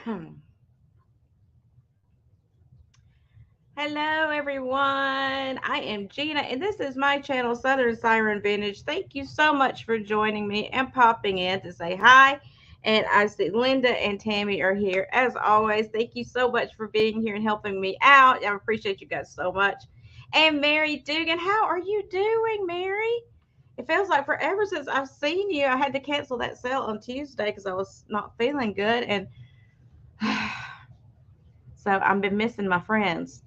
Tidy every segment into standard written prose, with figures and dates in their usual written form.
Hello, everyone. I am Gina, and this is my channel, Southern Siren Vintage. Thank you so much for joining me and popping in to say hi. And I see Linda and Tammy are here as always. Thank you so much for being here and helping me out. I appreciate you guys so much. And Mary Dugan, how are you doing, Mary? It feels like forever since I've seen you. I had to cancel that sale on Tuesday because I was not feeling good, and so I've been missing my friends.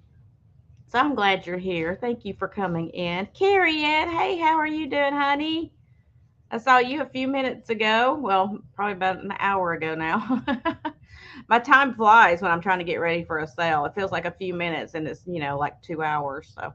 So I'm glad you're here. Thank you for coming in. Carrie Ann, hey, how are you doing, honey? I saw you a few minutes ago. Well, probably about an hour ago now. My time flies when I'm trying to get ready for a sale. It feels like a few minutes and it's, like 2 hours. So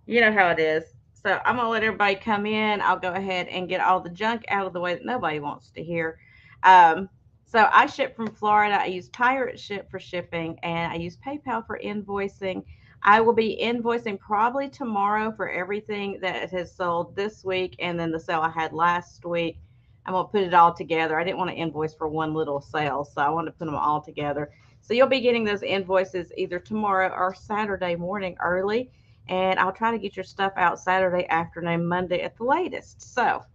you know how it is. So I'm going to let everybody come in. I'll go ahead and get all the junk out of the way that nobody wants to hear. Um, so I ship from Florida. I use Pirate Ship for shipping, and I use PayPal for invoicing. I will be invoicing probably tomorrow for everything that has sold this week and then the sale I had last week. I'm going to put it all together. I didn't want to invoice for one little sale, so I wanted to put them all together. So you'll be getting those invoices either tomorrow or Saturday morning early, and I'll try to get your stuff out Saturday afternoon, Monday at the latest. So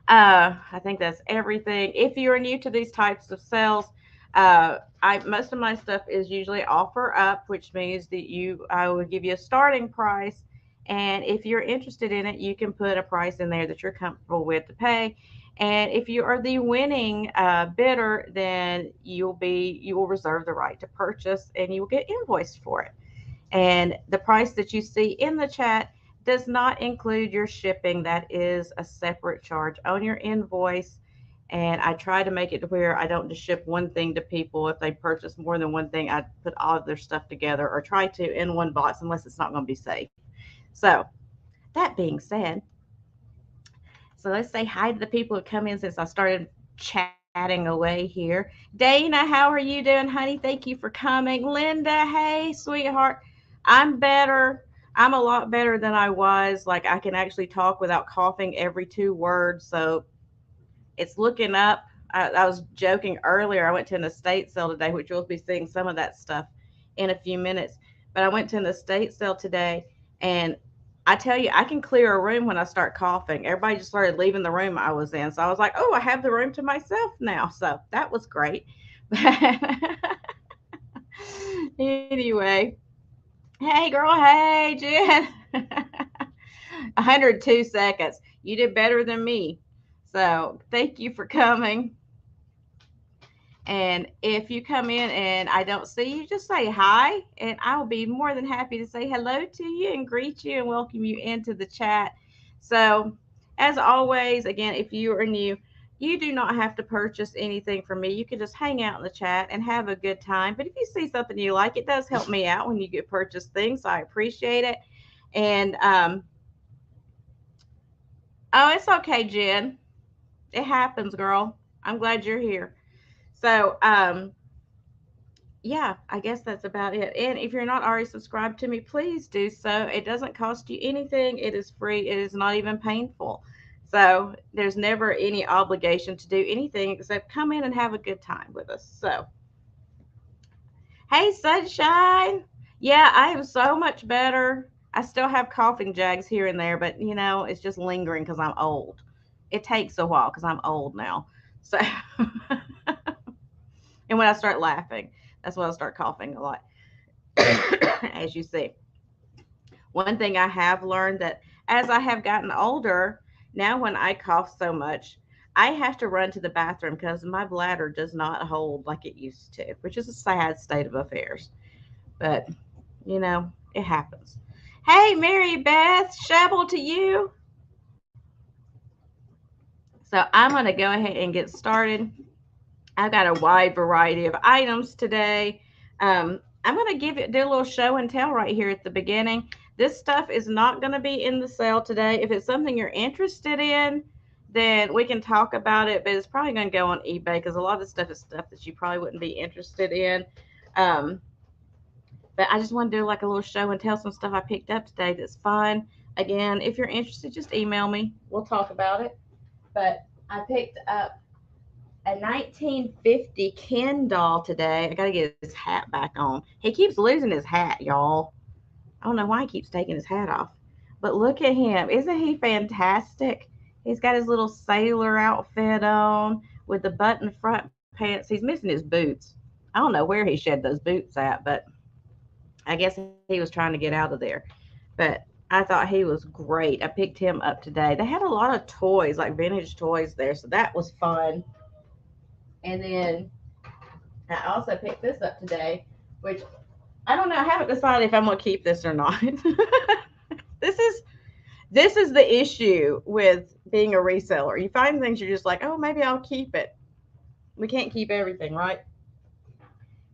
I think that's everything. If you're new to these types of sales, I most of my stuff is usually offer up, which means that I will give you a starting price, and if you're interested in it, you can put a price in there that you're comfortable with to pay. And if you are the winning bidder, then you will reserve the right to purchase, and you will get invoiced for it. And the price that you see in the chat does not include your shipping. That is a separate charge on your invoice. And I try to make it to where I don't just ship one thing to people. If they purchase more than one thing, I put all of their stuff together or try to in one box unless it's not going to be safe. So, that being said, so let's say hi to the people who come in since I started chatting away here. Dana, how are you doing, honey? Thank you for coming. Linda, hey, sweetheart. I'm better. I'm a lot better than I was. Like, I can actually talk without coughing every two words. So it's looking up. I was joking earlier. I went to an estate sale today, which you'll be seeing some of that stuff in a few minutes. But I went to an estate sale today, and I tell you, I can clear a room when I start coughing. Everybody just started leaving the room I was in. So I was like, oh, I have the room to myself now. So that was great. Anyway, hey, girl. Hey, Jen. 102 seconds. You did better than me. So thank you for coming. And if you come in and I don't see you, just say hi, and I will be more than happy to say hello to you and greet you and welcome you into the chat. So, as always, again, if you are new, you do not have to purchase anything from me. You can just hang out in the chat and have a good time. But if you see something you like, it does help me out when you get purchase things. So I appreciate it. And oh, it's okay, Jen. It happens, girl. I'm glad you're here. So, yeah, I guess that's about it. And if you're not already subscribed to me, please do so. It doesn't cost you anything. It is free. It is not even painful. So there's never any obligation to do anything except come in and have a good time with us. So, hey, sunshine. Yeah, I am so much better. I still have coughing jags here and there, but it's just lingering because I'm old. It takes a while because I'm old now. So, and when I start laughing, that's when I start coughing a lot. As you see, one thing I have learned that as I have gotten older, now when I cough so much, I have to run to the bathroom because my bladder does not hold like it used to, which is a sad state of affairs. But, it happens. Hey, Mary Beth, shovel to you. So I'm going to go ahead and get started. I've got a wide variety of items today. I'm going to do a little show and tell right here at the beginning. This stuff is not going to be in the sale today. If it's something you're interested in, then we can talk about it, but it's probably going to go on eBay because a lot of the stuff is stuff that you probably wouldn't be interested in. Um, but I just want to do like a little show and tell some stuff I picked up today that's fun. Again, if you're interested, just email me. We'll talk about it. But I picked up a 1950 Ken doll today. I got to get his hat back on. He keeps losing his hat, y'all. I don't know why he keeps taking his hat off. But look at him. Isn't he fantastic? He's got his little sailor outfit on with the button front pants. He's missing his boots. I don't know where he shed those boots at, but I guess he was trying to get out of there. But I thought he was great. I picked him up today. They had a lot of toys, like vintage toys there, so that was fun. And then I also picked this up today, which I don't know. I haven't decided if I'm gonna keep this or not. this is this is the issue with being a reseller. You find things you're just like, oh, maybe I'll keep it. We can't keep everything, right?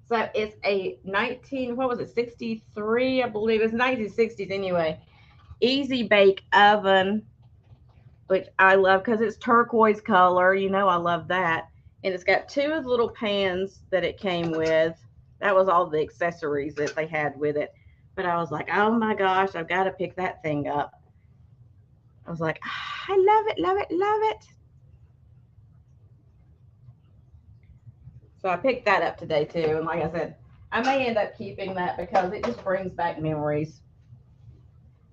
So it's a 19, what was it, 63, I believe. It's 1960s anyway. Easy bake oven, which I love because it's turquoise color. You know, I love that. And it's got two of the little pans that it came with. That was all the accessories that they had with it. But I was like, oh my gosh, I've got to pick that thing up. I was like, ah, I love it, love it, love it. So I picked that up today too. And like I said, I may end up keeping that because it just brings back memories.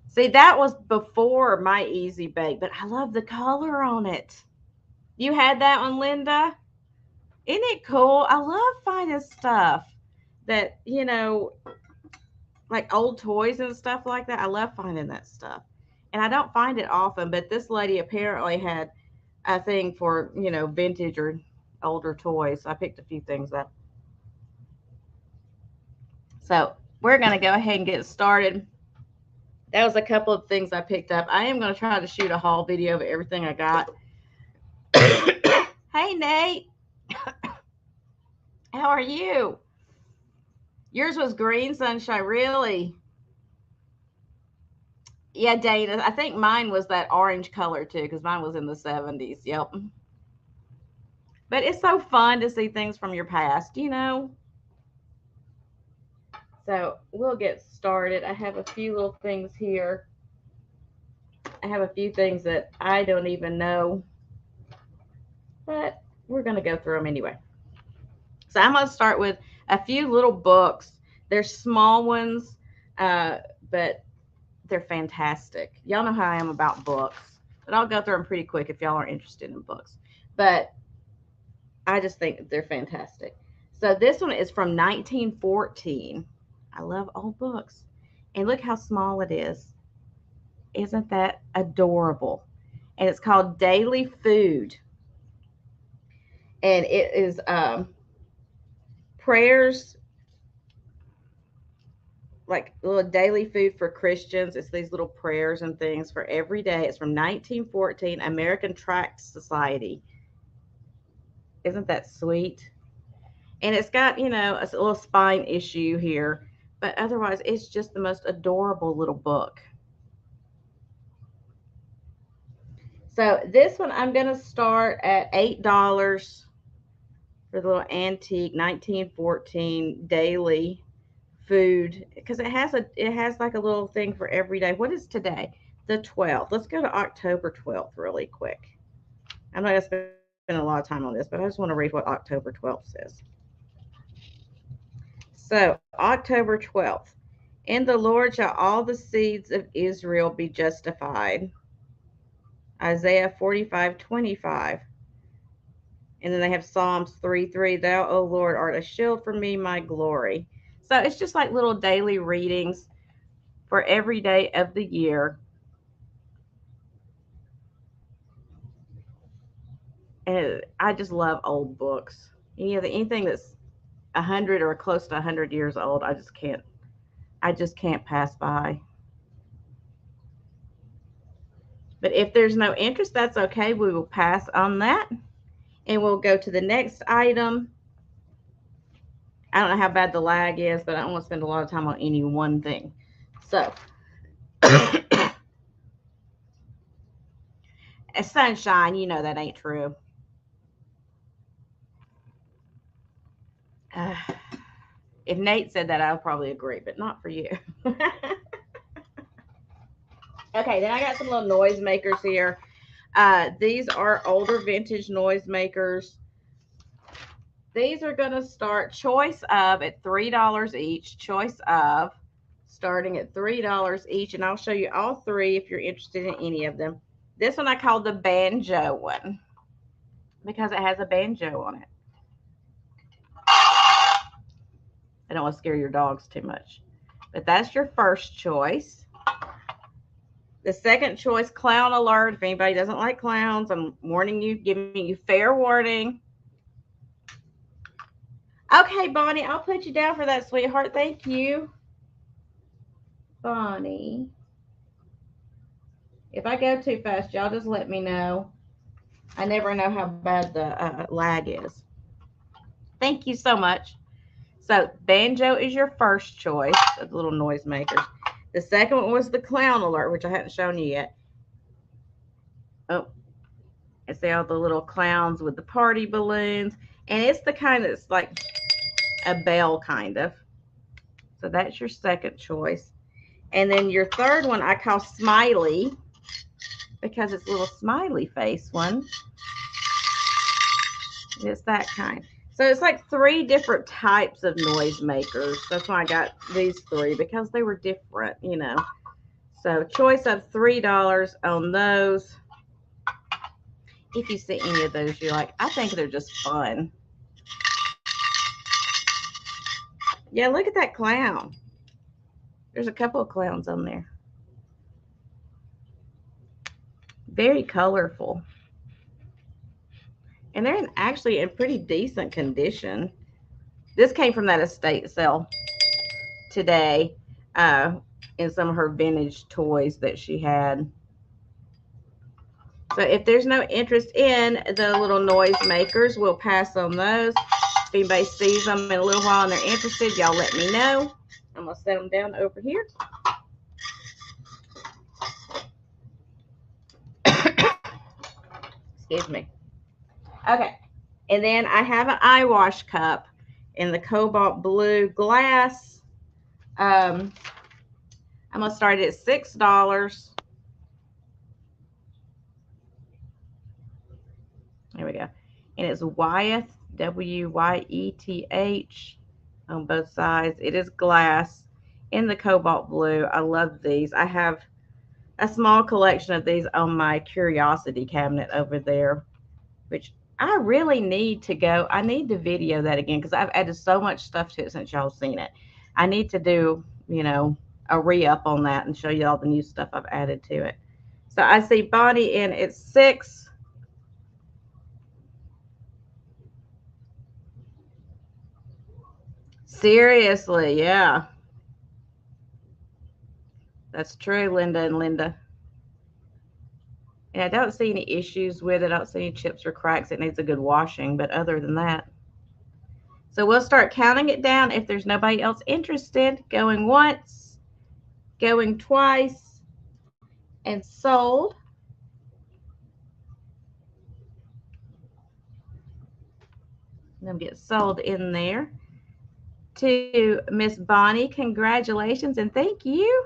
See, that was before my Easy Bake, but I love the color on it. You had that one, Linda? Isn't it cool? I love finding stuff that, like old toys and stuff like that. I love finding that stuff. And I don't find it often, but this lady apparently had a thing for, vintage or older toys. I picked a few things up. So we're going to go ahead and get started. That was a couple of things I picked up. I am going to try to shoot a haul video of everything I got. Hey, Nate. How are you? Yours was green sunshine, really? Yeah, Dana. I think mine was that orange color too, because mine was in the 70s. Yep. But it's so fun to see things from your past. So we'll get started. I have a few little things here. I have a few things that I don't even know, but we're going to go through them anyway. So I'm going to start with a few little books. They're small ones, but they're fantastic. Y'all know how I am about books, but I'll go through them pretty quick if y'all are interested in books. But I just think they're fantastic. So this one is from 1914. I love old books. And look how small it is. Isn't that adorable? And it's called Daily Food. And it is prayers, like little daily food for Christians. It's these little prayers and things for every day. It's from 1914, American Tract Society. Isn't that sweet? And it's got, a little spine issue here, but otherwise it's just the most adorable little book. So this one I'm going to start at $8 for the little antique 1914 daily food, because it has like a little thing for every day. What is today? The 12th. Let's go to October 12th really quick. I'm not going to spend a lot of time on this, but I just want to read what October 12th says. So, October 12th. In the Lord shall all the seeds of Israel be justified. Isaiah 45:25. And then they have Psalms 3:3. Thou, O Lord, art a shield for me, my glory. So it's just like little daily readings for every day of the year. And I just love old books. Anything that's 100 or close to 100 years old, I just can't pass by. But if there's no interest, that's okay. We will pass on that. And we'll go to the next item. I don't know how bad the lag is, but I don't want to spend a lot of time on any one thing. So, sunshine, that ain't true. Uh, if Nate said that, I would probably agree, but not for you. Okay, then I got some little noise makers here. These are older vintage noise makers. These are going to start choice of at $3 each, choice of starting at $3 each. And I'll show you all three if you're interested in any of them. This one I call the banjo one because it has a banjo on it. I don't want to scare your dogs too much. But that's your first choice. The second choice, clown alert. If anybody doesn't like clowns, I'm warning you, giving you fair warning. Okay, Bonnie, I'll put you down for that, sweetheart. Thank you. Bonnie. If I go too fast, y'all just let me know. I never know how bad the lag is. Thank you so much. So, banjo is your first choice of the little noisemakers. The second one was the clown alert, which I hadn't shown you yet. Oh, I see all the little clowns with the party balloons. And it's the kind that's like a bell, kind of. So that's your second choice. And then your third one I call Smiley because it's a little smiley face one. It's that kind. So it's like three different types of noisemakers. That's why I got these three because they were different, you know. So choice of $3 on those. If you see any of those, you're like, I think they're just fun. Yeah, look at that clown. There's a couple of clowns on there. Very colorful. And they're actually in pretty decent condition. This came from that estate sale today in some of her vintage toys that she had. So if there's no interest in the little noise makers, we'll pass on those. If anybody sees them in a little while and they're interested, y'all let me know. I'm going to set them down over here. Excuse me. Okay. And then I have an eye wash cup in the cobalt blue glass. I'm going to start it at $6. There we go. And it's Wyeth, Wyeth, on both sides. It is glass in the cobalt blue. I love these. I have a small collection of these on my curiosity cabinet over there, which I really need to go. I need to video that again because I've added so much stuff to it since y'all seen it. I need to do, you know, a re-up on that and show you all the new stuff I've added to it. So I see Bonnie in at 6. Seriously, yeah. That's true, Linda and Linda. And I don't see any issues with it. I don't see any chips or cracks. It needs a good washing, but other than that. So we'll start counting it down if there's nobody else interested. Going once, going twice, and sold. Let me get sold in there. To Miss Bonnie, congratulations and thank you.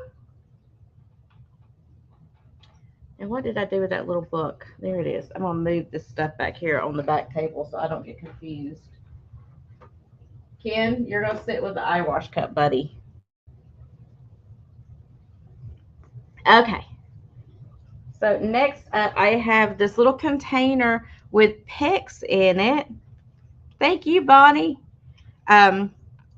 And what did I do with that little book? There it is. I'm going to move this stuff back here on the back table so I don't get confused. Ken, you're going to sit with the eye wash cup, buddy. Okay. So next up, I have this little container with picks in it. Thank you, Bonnie.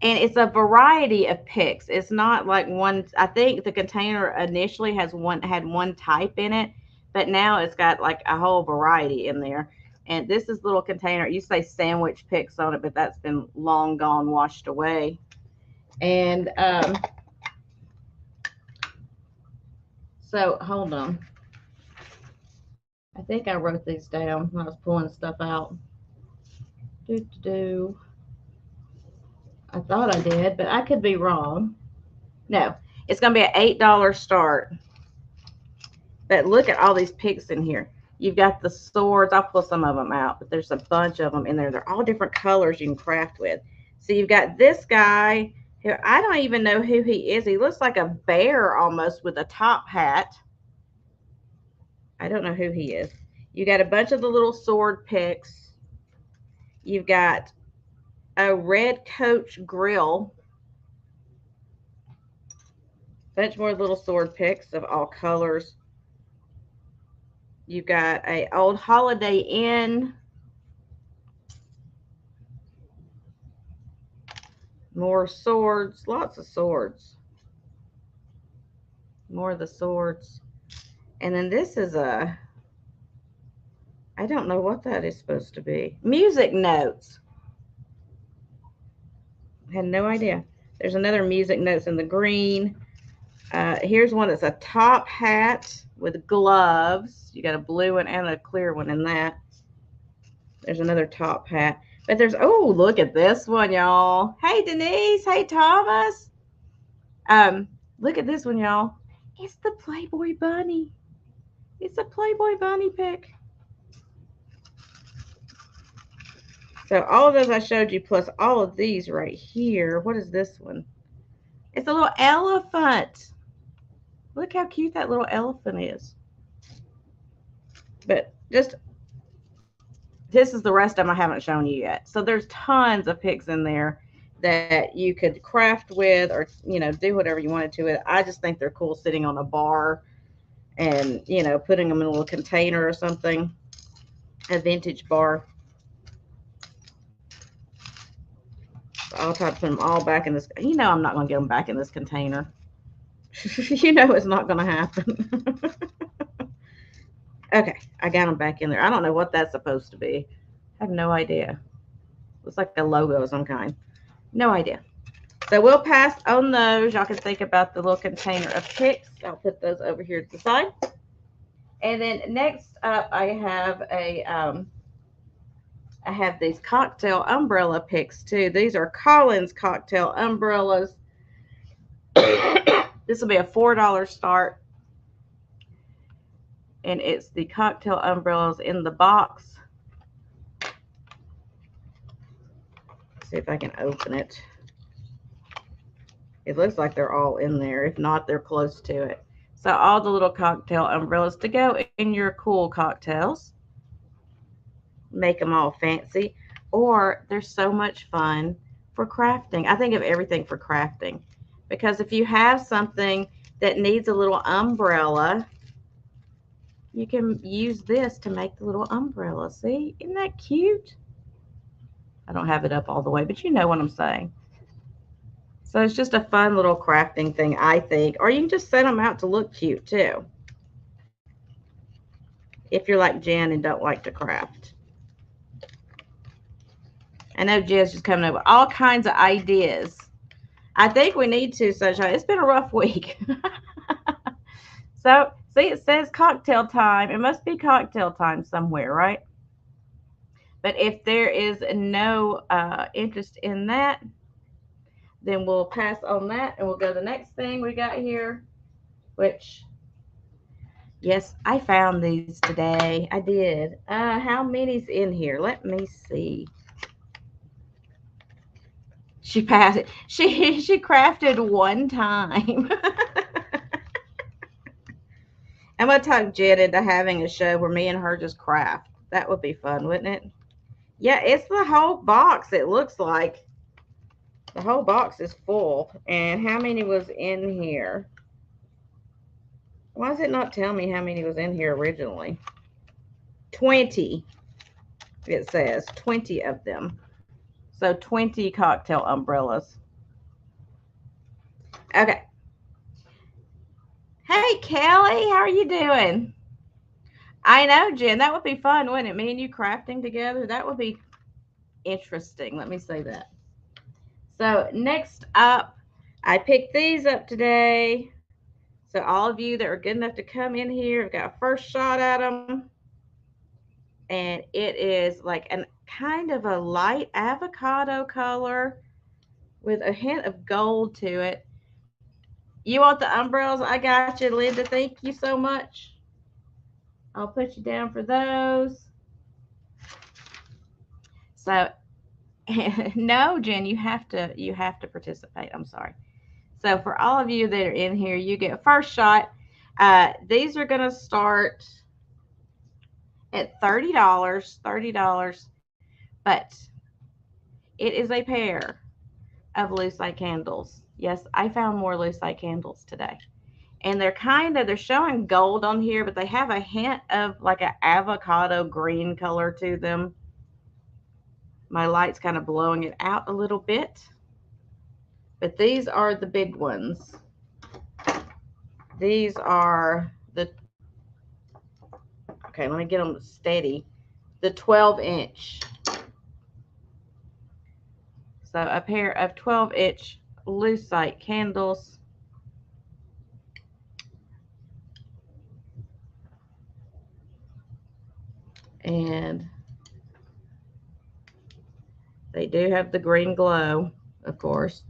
And it's a variety of picks. It's not like one. I think the container initially had one type in it, but now it's got like a whole variety in there. And this is little container. You say sandwich picks on it, but that's been long gone, washed away. And so hold on. I think I wrote these down when I was pulling stuff out. I thought I did, but I could be wrong. No, it's going to be an $8 start. But look at all these picks in here. You've got the swords. I'll pull some of them out, but there's a bunch of them in there. They're all different colors you can craft with. So you've got this guy who I don't even know who he is. He looks like a bear almost with a top hat. I don't know who he is. You got a bunch of the little sword picks. You've got a red coach grill. Bunch more little sword picks of all colors. You got a old Holiday Inn. More swords. Lots of swords. More of the swords. And then this is a, I don't know what that is supposed to be. Music notes. Had no idea. There's another music notes in the green. Here's one that's a top hat with gloves. You got a blue one and a clear one in that. There's another top hat. But there's, oh, look at this one, y'all. Hey, Denise. Hey, Thomas. Look at this one, y'all. It's the Playboy Bunny. It's a Playboy Bunny pick. So all of those I showed you, plus all of these right here. What is this one? It's a little elephant. Look how cute that little elephant is. But just, this is the rest of them I haven't shown you yet. So there's tons of picks in there that you could craft with, or, you know, do whatever you wanted to it. I just think they're cool sitting on a bar and, you know, putting them in a little container or something, a vintage bar. So I'll try to put them all back in this. You know, I'm not going to get them back in this container. You know, it's not going to happen. Okay, I got them back in there. I don't know what that's supposed to be. I have no idea. Looks like a logo of some kind. No idea. So we'll pass on those. Y'all can think about the little container of picks. I'll put those over here to the side. And then next up, I have these cocktail umbrella picks too. These are Collins cocktail umbrellas. This will be a $4 start. And it's the cocktail umbrellas in the box. Let's see if I can open it. It looks like they're all in there. If not, they're close to it. So all the little cocktail umbrellas to go in your cool cocktails. Make them all fancy. Or they're so much fun for crafting. I think of everything for crafting. Because if you have something that needs a little umbrella, you can use this to make the little umbrella. See? Isn't that cute? I don't have it up all the way, but you know what I'm saying. So it's just a fun little crafting thing, I think. Or you can just set them out to look cute, too. If you're like Jen and don't like to craft. I know Jen's just coming up with all kinds of ideas. I think we need to, Sunshine. It's been a rough week. So, see, it says cocktail time. It must be cocktail time somewhere, right? But if there is no interest in that, then we'll pass on that and we'll go to the next thing we got here, which, yes, I found these today. I did. How many's in here? Let me see. She passed it. She crafted one time. I'm going to talk Jen into having a show where me and her just craft. That would be fun, wouldn't it? Yeah, it's the whole box, it looks like. The whole box is full. And how many was in here? Why does it not tell me how many was in here originally? 20, it says. 20 of them. So 20 cocktail umbrellas. Okay. Hey, Kelly, how are you doing? I know, Jen, that would be fun, wouldn't it? Me and you crafting together, that would be interesting. Let me say that. So next up, I picked these up today. So all of you that are good enough to come in here, I've got a first shot at them. And it is like an kind of a light avocado color with a hint of gold to it. You want the umbrellas? I got you, Linda. Thank you so much. I'll put you down for those. So no, Jen, you have to participate. I'm sorry. So for all of you that are in here, you get a first shot. These are going to start at $30, but It is a pair of lucite candles. Yes, I found more lucite candles today. And they're showing gold on here, but they have a hint of like an avocado green color to them. My light's kind of blowing it out a little bit. But these are the big ones. These are the, okay, let me get them steady. The 12-inch. So a pair of 12-inch lucite candles. And they do have the green glow, of course.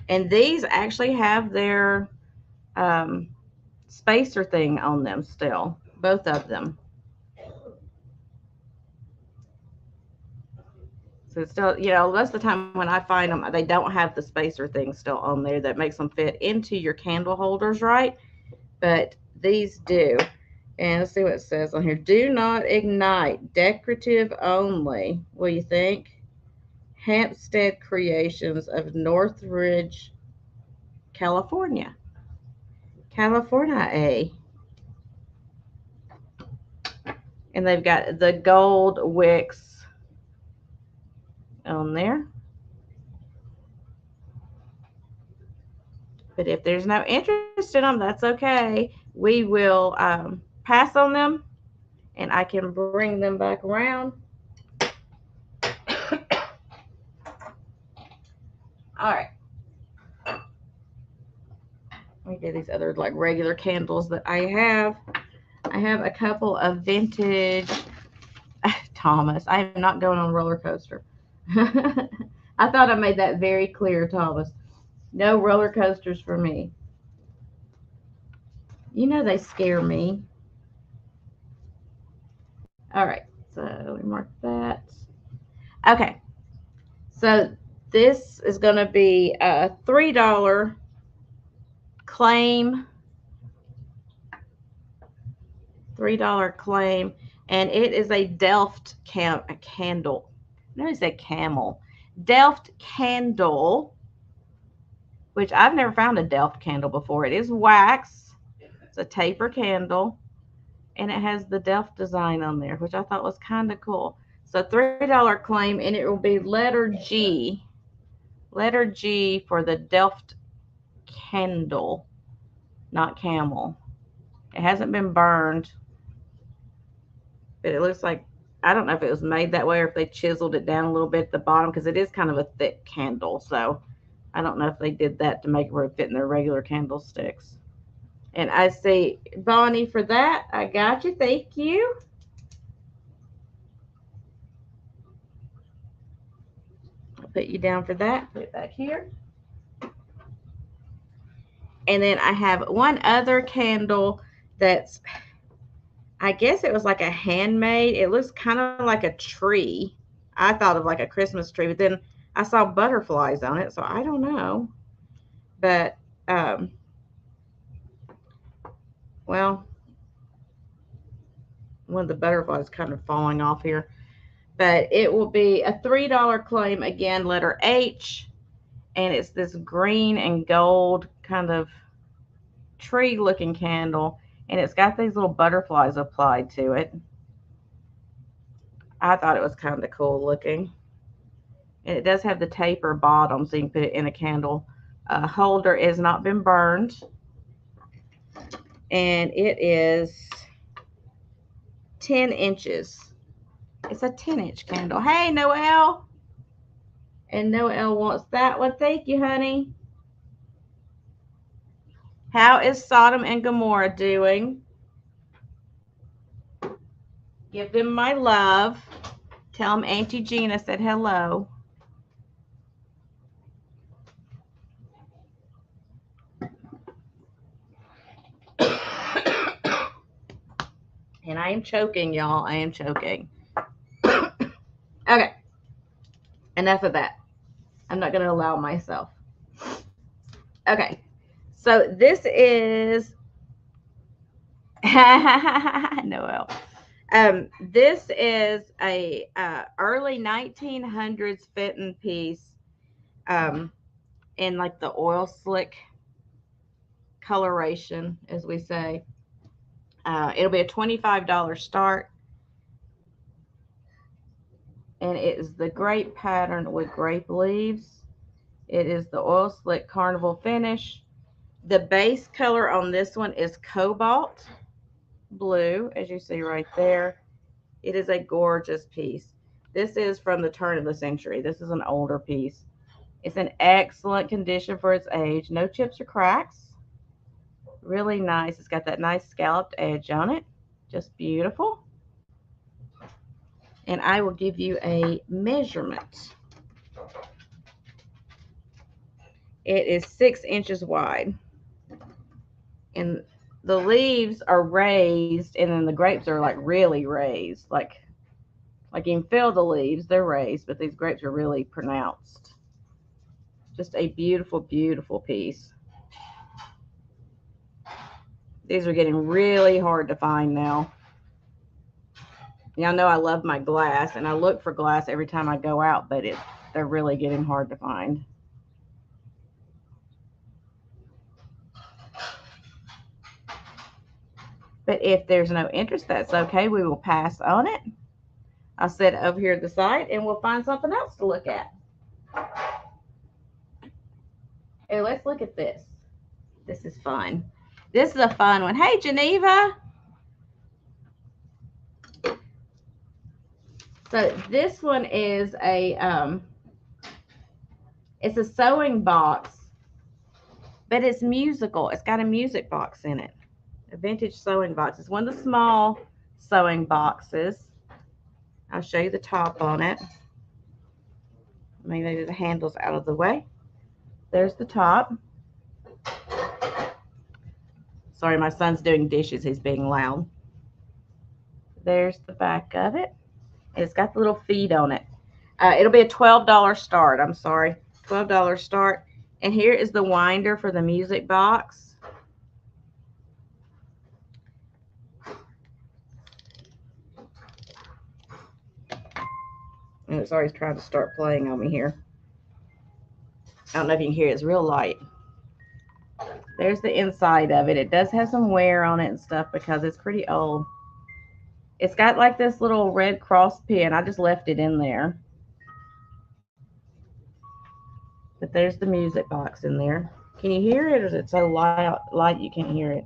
And these actually have their spacer thing on them still, both of them. So it's still, most of the time when I find them, they don't have the spacer thing still on there that makes them fit into your candle holders, right? But these do. And let's see what it says on here. Do not ignite. Decorative only. What do you think? Hampstead Creations of Northridge, California. California, A. And they've got the gold wicks on there. But if there's no interest in them, that's okay. We will pass on them, and I can bring them back around. All right. Let me get these other like regular candles that I have. I have a couple of vintage Thomas. I am not going on a roller coaster. I thought I made that very clear, Thomas. No roller coasters for me. You know they scare me. All right, so let me mark that. Okay, so this is going to be a $3 claim. $3 claim, and it is a Delft candle. No, it's a camel. Delft candle, which I've never found a Delft candle before. It is wax. It's a taper candle, and it has the Delft design on there, which I thought was kind of cool. So $3 claim, and it will be letter G. Letter G for the Delft candle, not camel. It hasn't been burned, but it looks like, I don't know if it was made that way or if they chiseled it down a little bit at the bottom, because it is kind of a thick candle. So I don't know if they did that to make it fit in their regular candlesticks. And I say, Bonnie, for that, I got you. Thank you. I'll put you down for that. Put it back here. And then I have one other candle that's, I guess it was like a handmade. It looks kind of like a tree. I thought of like a Christmas tree, but then I saw butterflies on it, so I don't know. But, well, one of the butterflies kind of falling off here. But it will be a $3 claim, again, letter H. And it's this green and gold kind of tree-looking candle. And it's got these little butterflies applied to it. I thought it was kind of cool looking. And it does have the taper bottom, so you can put it in a candle holder. It has not been burned. And it is 10 inches. It's a 10-inch candle. Hey, Noelle. And Noelle wants that one. Thank you, honey. How is Sodom and Gomorrah doing? Give them my love. Tell them Auntie Gina said hello. And I am choking, y'all. I am choking. Okay. Enough of that. I'm not going to allow myself. Okay. So this is Noelle. This is a early 1900s Fenton piece, um, in like the oil slick coloration, as we say. It'll be a $25 start, and it is the grape pattern with grape leaves. It is the oil slick carnival finish. The base color on this one is cobalt blue, as you see right there. It is a gorgeous piece. This is from the turn of the century. This is an older piece. It's in excellent condition for its age. No chips or cracks. Really nice. It's got that nice scalloped edge on it. Just beautiful. And I will give you a measurement. It is 6 inches wide. And the leaves are raised, and then the grapes are like really raised. Like you can feel the leaves, they're raised, but these grapes are really pronounced. Just a beautiful, beautiful piece. These are getting really hard to find now. Y'all know I love my glass, and I look for glass every time I go out, but they're really getting hard to find. But if there's no interest, that's okay. We will pass on it. I'll set it over here at the side, and we'll find something else to look at. Hey, let's look at this. This is fun. This is a fun one. Hey, Geneva. So this one is it's a sewing box, but it's musical. It's got a music box in it. A vintage sewing box. It's one of the small sewing boxes. I'll show you the top on it. Maybe the handle's out of the way. There's the top. Sorry, my son's doing dishes. He's being loud. There's the back of it. It's got the little feet on it. It'll be a $12 start. I'm sorry. $12 start. And here is the winder for the music box. And it's always trying to start playing on me here. I don't know if you can hear it. It's real light. There's the inside of it. It does have some wear on it and stuff because it's pretty old. It's got like this little red cross pin. I just left it in there. But there's the music box in there. Can you hear it, or is it so light you can't hear it?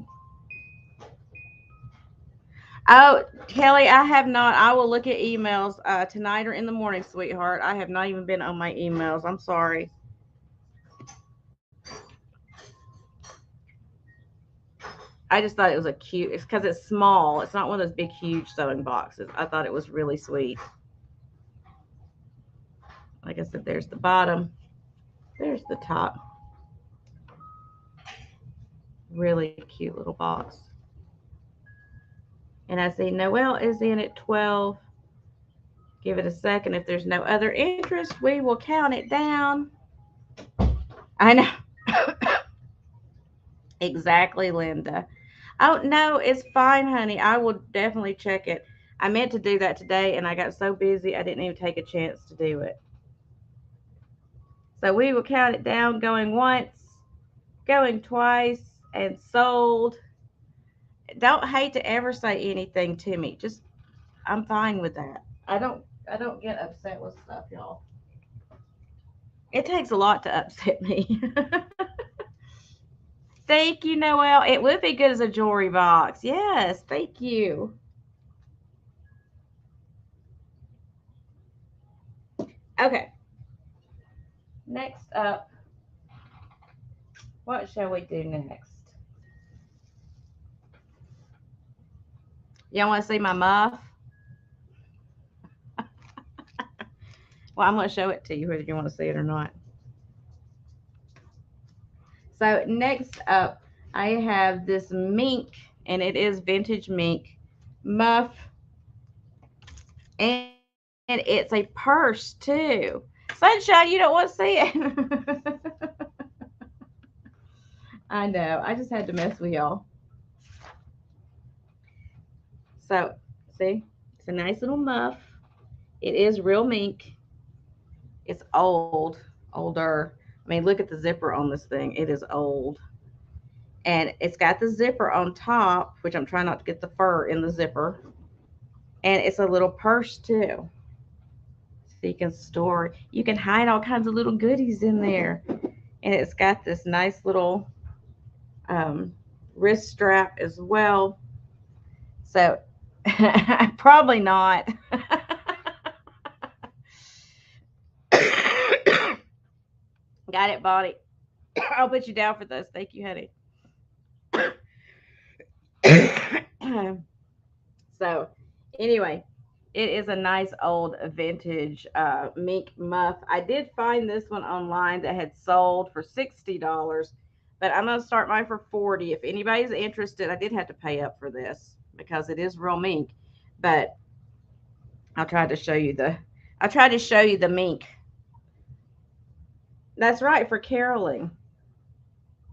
Oh, Kelly, I have not. I will look at emails tonight or in the morning, sweetheart. I have not even been on my emails. I'm sorry. I just thought it was a cute. It's because it's small. It's not one of those big, huge sewing boxes. I thought it was really sweet. Like I said, there's the bottom. There's the top. Really cute little box. And I see Noelle is in at 12. Give it a second. If there's no other interest, we will count it down. I know. Exactly, Linda. Oh, no, it's fine, honey. I will definitely check it. I meant to do that today, and I got so busy I didn't even take a chance to do it. So we will count it down, going once, going twice, and sold. Don't hate to ever say anything to me. Just, I'm fine with that. I don't get upset with stuff, y'all. It takes a lot to upset me. Thank you, Noelle. It would be good as a jewelry box. Yes, thank you. Okay. Next up, what shall we do next? Y'all want to see my muff? Well, I'm going to show it to you whether you want to see it or not. So next up, I have this mink, and it is vintage mink muff, and it's a purse too. Sunshine, you don't want to see it. I know. I just had to mess with y'all. So, see, a nice little muff. It is real mink. It's old, older. I mean, look at the zipper on this thing. It is old. And it's got the zipper on top, which I'm trying not to get the fur in the zipper. And it's a little purse too. So you can hide all kinds of little goodies in there. And it's got this nice little um, wrist strap as well. So probably not. Got it, Bonnie. I'll put you down for those. Thank you, honey. So, anyway, it is a nice old vintage mink muff. I did find this one online that had sold for $60, but I'm going to start mine for 40. If anybody's interested, I did have to pay up for this because it is real mink, but I'll try to show you the mink. That's right, for caroling.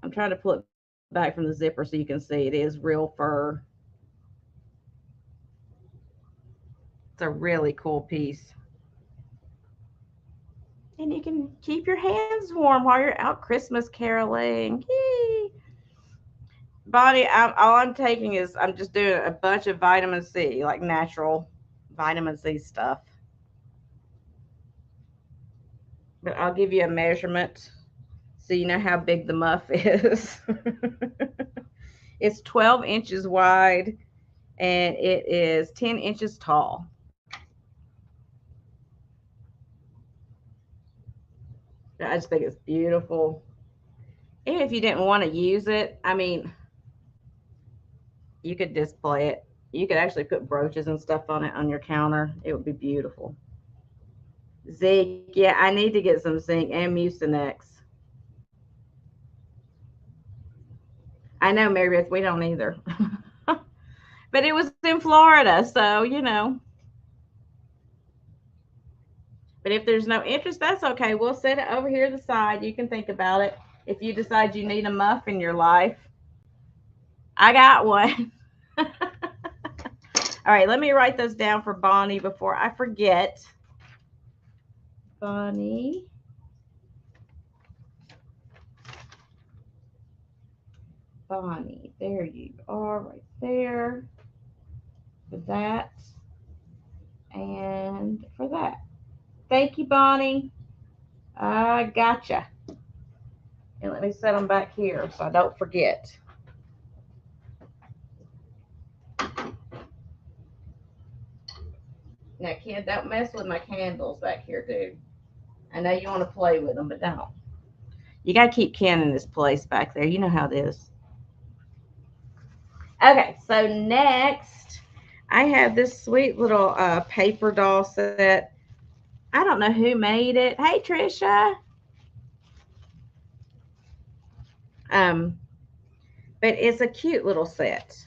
I'm trying to pull it back from the zipper so you can see it is real fur. It's a really cool piece. And you can keep your hands warm while you're out Christmas caroling. Yay. Bonnie, all I'm taking is I'm just doing a bunch of vitamin C, like natural vitamin C stuff. But I'll give you a measurement so you know how big the muff is. It's 12 inches wide and it is 10 inches tall. I just think it's beautiful. Even if you didn't want to use it, I mean, you could display it. You could actually put brooches and stuff on it on your counter. It would be beautiful. Zinc, yeah, I need to get some zinc and Mucinex. I know, Mary Beth, we don't either. But it was in Florida, so you know. But if there's no interest, that's okay. We'll set it over here to the side. You can think about it. If you decide you need a muff in your life, I got one. All right, let me write those down for Bonnie before I forget. Bonnie. Bonnie, there you are right there. For that and for that. Thank you, Bonnie. I gotcha. And let me set them back here so I don't forget. Now, Ken, don't mess with my candles back here, dude. I know you want to play with them, but don't. You got to keep Ken in his place back there. You know how it is. Okay, so next, I have this sweet little paper doll set. I don't know who made it. Hey, Trisha. But it's a cute little set.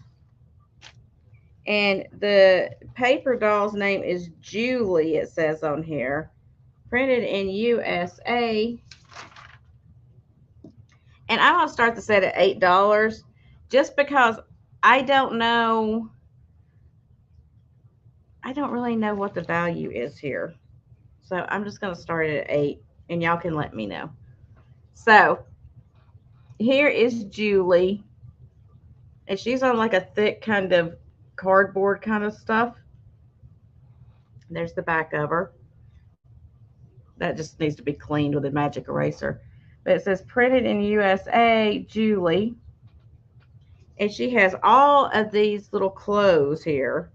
And the paper doll's name is Julie, it says on here. Printed in USA. And I'm going to start the set at $8 just because I don't really know what the value is here. So I'm just going to start it at 8 and y'all can let me know. So here is Julie. And she's on like a thick kind of cardboard kind of stuff. There's the back of her. That just needs to be cleaned with a magic eraser. But it says printed in USA, Julie. And she has all of these little clothes here.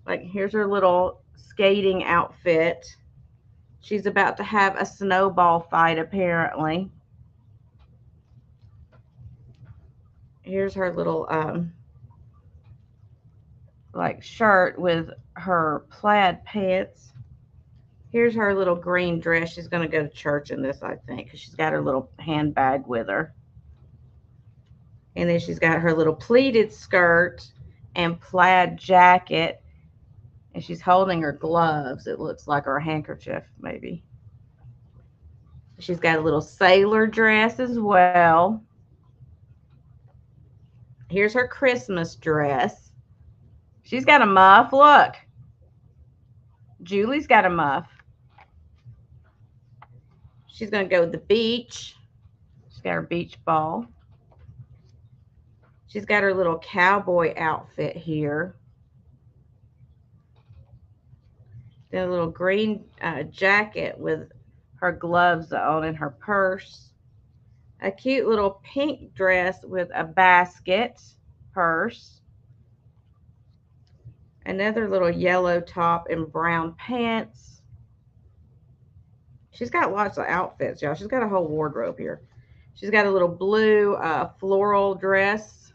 Like here's her little skating outfit. She's about to have a snowball fight apparently. Here's her little like shirt with her plaid pants. Here's her little green dress. She's going to go to church in this, I think, because she's got her little handbag with her. And then she's got her little pleated skirt and plaid jacket. And she's holding her gloves. It looks like, or a handkerchief, maybe. She's got a little sailor dress as well. Here's her Christmas dress. She's got a muff. Look. Julie's got a muff. She's going to go to the beach. She's got her beach ball. She's got her little cowboy outfit here. Then a little green jacket with her gloves on and her purse. A cute little pink dress with a basket purse. Another little yellow top and brown pants. She's got lots of outfits, y'all. She's got a whole wardrobe here. She's got a little blue floral dress.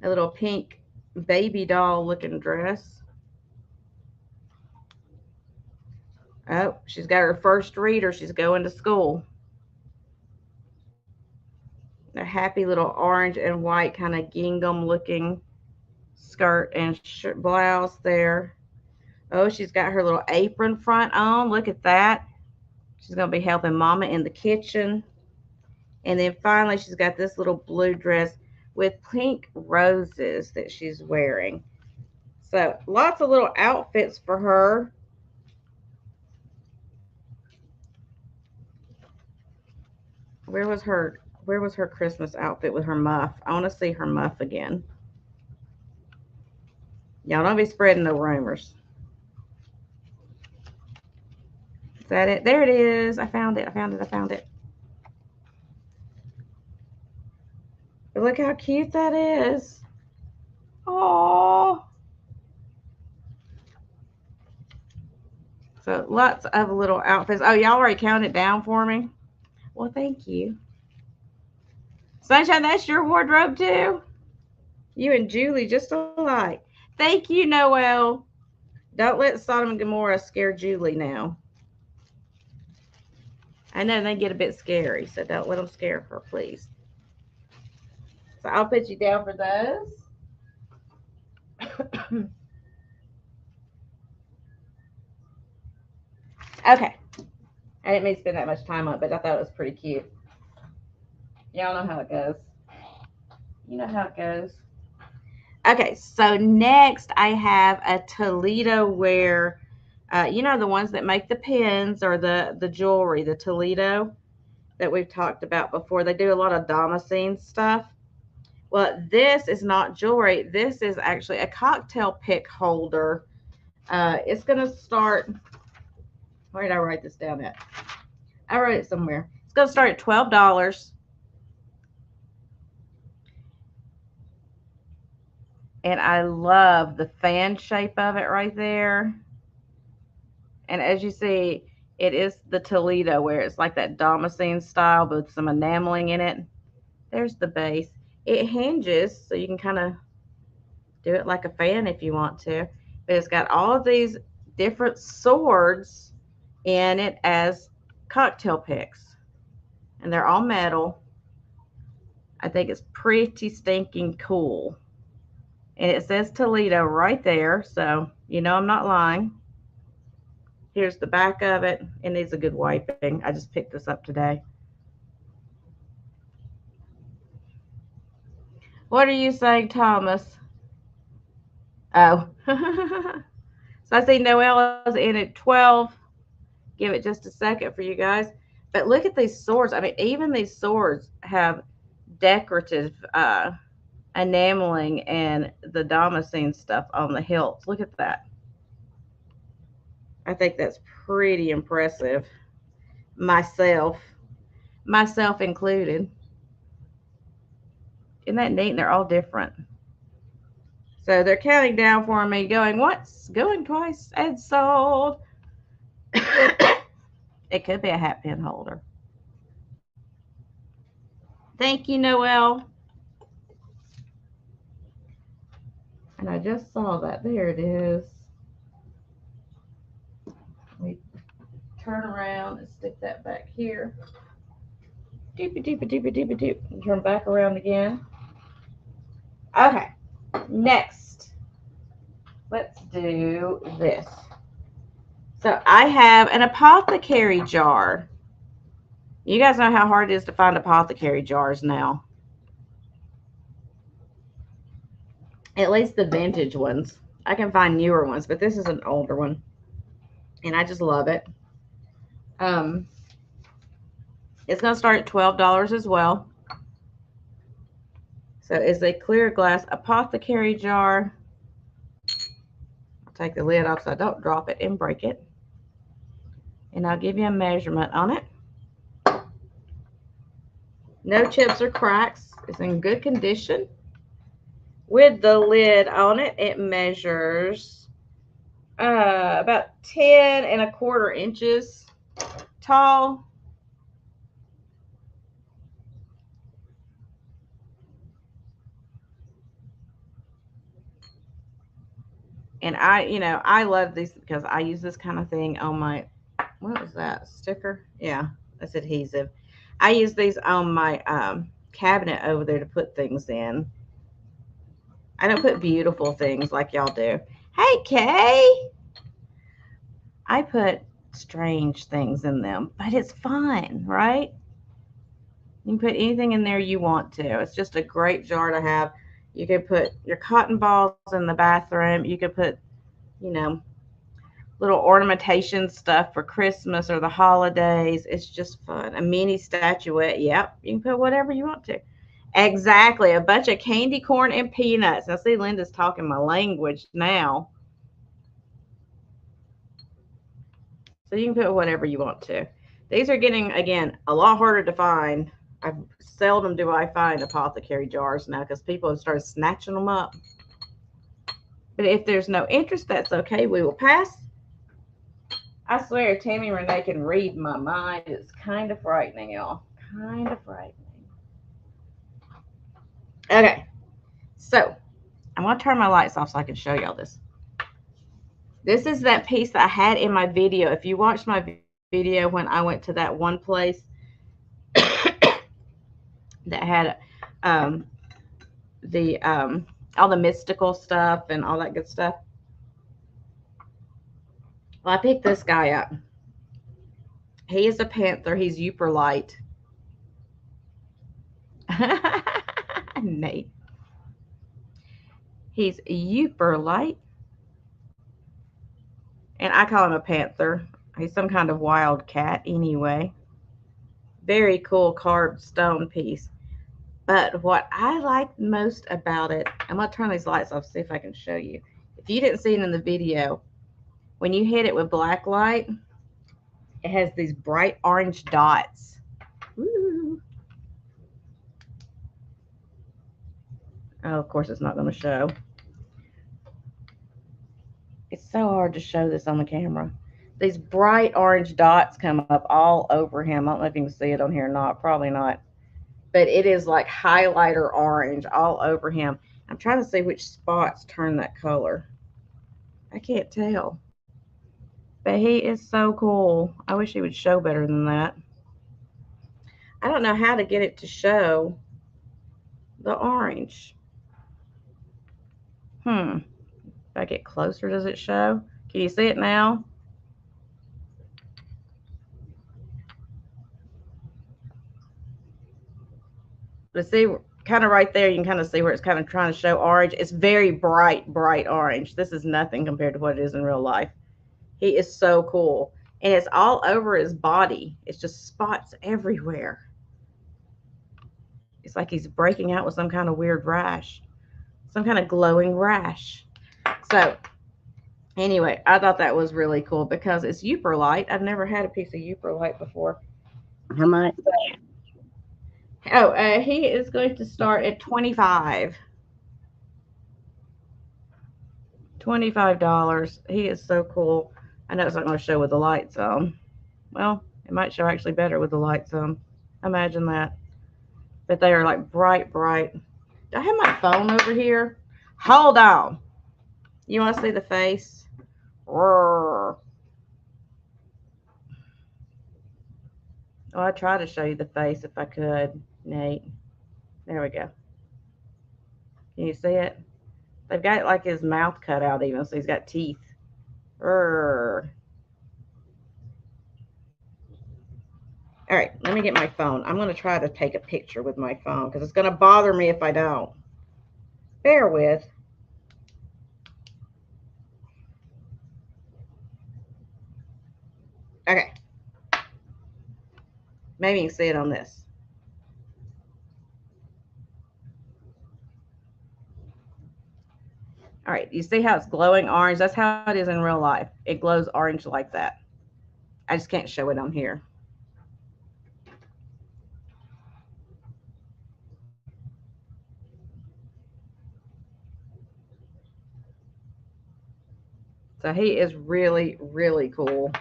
A little pink baby doll looking dress. Oh, she's got her first reader. She's going to school. A happy little orange and white kind of gingham looking skirt and blouse there. Oh, she's got her little apron front on. Look at that. She's going to be helping Mama in the kitchen. And then finally, she's got this little blue dress with pink roses that she's wearing. So lots of little outfits for her. Where was her Christmas outfit with her muff? I want to see her muff again. Y'all don't be spreading no rumors. Is that it? There it is. I found it. But look how cute that is. Oh. So lots of little outfits. Oh, y'all already counted down for me? Well, thank you. Sunshine, that's your wardrobe too? You and Julie just alike. Thank you, Noelle. Don't let Sodom and Gomorrah scare Julie now. I know they get a bit scary, so don't let them scare her, please. So I'll put you down for those. Okay. I didn't mean to spend that much time on it, but I thought it was pretty cute. Y'all know how it goes. You know how it goes. Okay, so next I have a Toledo wear. You know, the ones that make the pins or the jewelry, the Toledo that we've talked about before. They do a lot of Damascene stuff. Well, this is not jewelry. This is actually a cocktail pick holder. It's going to start, where did I write this down at? I wrote it somewhere. It's going to start at $12. And I love the fan shape of it right there. And as you see, it is the Toledo where it's like that Damascene style with some enameling in it. There's the base. It hinges, so you can kind of do it like a fan if you want to. But it's got all of these different swords in it as cocktail picks. And they're all metal. I think it's pretty stinking cool. And it says Toledo right there, so you know I'm not lying. Here's the back of it. It needs a good wiping. I just picked this up today. What are you saying, Thomas? Oh. So I see Noelle is in at 12. Give it just a second for you guys. But look at these swords. I mean, even these swords have decorative enameling and the Damascene stuff on the hilts. Look at that. I think that's pretty impressive. Myself included. Isn't that neat? They're all different. So they're counting down for me, going once, going twice, and sold. It could be a hat pin holder. Thank you, Noelle. And I just saw that. There it is. Let me turn around and stick that back here. Doopy doopy doopy doopy doop. Turn back around again. Okay. Next, let's do this. So I have an apothecary jar. You guys know how hard it is to find apothecary jars now. At least the vintage ones. I can find newer ones, but this is an older one, and I just love it. Um, it's going to start at $12 as well. So it's a clear glass apothecary jar. I'll take the lid off so I don't drop it and break it. And I'll give you a measurement on it. No chips or cracks. It's in good condition. With the lid on it, it measures about 10¼ inches tall. And I love these because I use this kind of thing on my, what was that, sticker? Yeah, that's adhesive. I use these on my cabinet over there to put things in. I don't put beautiful things like y'all do. Hey, Kay! I put strange things in them, but it's fun, right? You can put anything in there you want to. It's just a great jar to have. You could put your cotton balls in the bathroom. You could put, little ornamentation stuff for Christmas or the holidays. It's just fun. A mini statuette. Yep, you can put whatever you want to. Exactly. A bunch of candy corn and peanuts. Now, see, Linda's talking my language now. So you can put whatever you want to. These are getting, again, a lot harder to find. Seldom do I find apothecary jars now because people have started snatching them up. But if there's no interest, that's okay. We will pass. I swear, Tammy Renee can read my mind. It's kind of frightening, y'all. Kind of frightening. Okay. So, I'm going to turn my lights off so I can show y'all this. This is that piece that I had in my video. If you watched my video when I went to that one place that had all the mystical stuff and all that good stuff. Well, I picked this guy up. He is a panther. He's super light. Nate. He's super light. And I call him a panther. He's some kind of wild cat anyway. Very cool carved stone piece. But what I like most about it, I'm going to turn these lights off, see if I can show you. If you didn't see it in the video, when you hit it with black light, it has these bright orange dots. Woo. Oh, of course it's not going to show. It's so hard to show this on the camera. These bright orange dots come up all over him. I don't know if you can see it on here or not. Probably not. But it is like highlighter orange all over him. I'm trying to see which spots turn that color. I can't tell. But he is so cool. I wish he would show better than that. I don't know how to get it to show the orange. If I get closer, does it show? Can you see it now? But see, kind of right there, you can kind of see where it's kind of trying to show orange. It's very bright, bright orange. This is nothing compared to what it is in real life. He is so cool. And it's all over his body. It's just spots everywhere. It's like he's breaking out with some kind of weird rash. Some kind of glowing rash. So, anyway, I thought that was really cool because it's Light. I've never had a piece of Light before. How much? Oh, he is going to start at $25. $25. He is so cool. I know it's not going to show with the lights on. Well, it might show actually better with the lights on. Imagine that. But they are like bright, bright. Do I have my phone over here? Hold on. You want to see the face? Roar. Oh, I tried to show you the face if I could, Nate. There we go. Can you see it? They've got like his mouth cut out even, so he's got teeth. Roar. All right, let me get my phone. I'm going to try to take a picture with my phone because it's going to bother me if I don't. Bear with. Maybe you can see it on this. All right, you see how it's glowing orange? That's how it is in real life. It glows orange like that. I just can't show it on here. So he is really, really cool.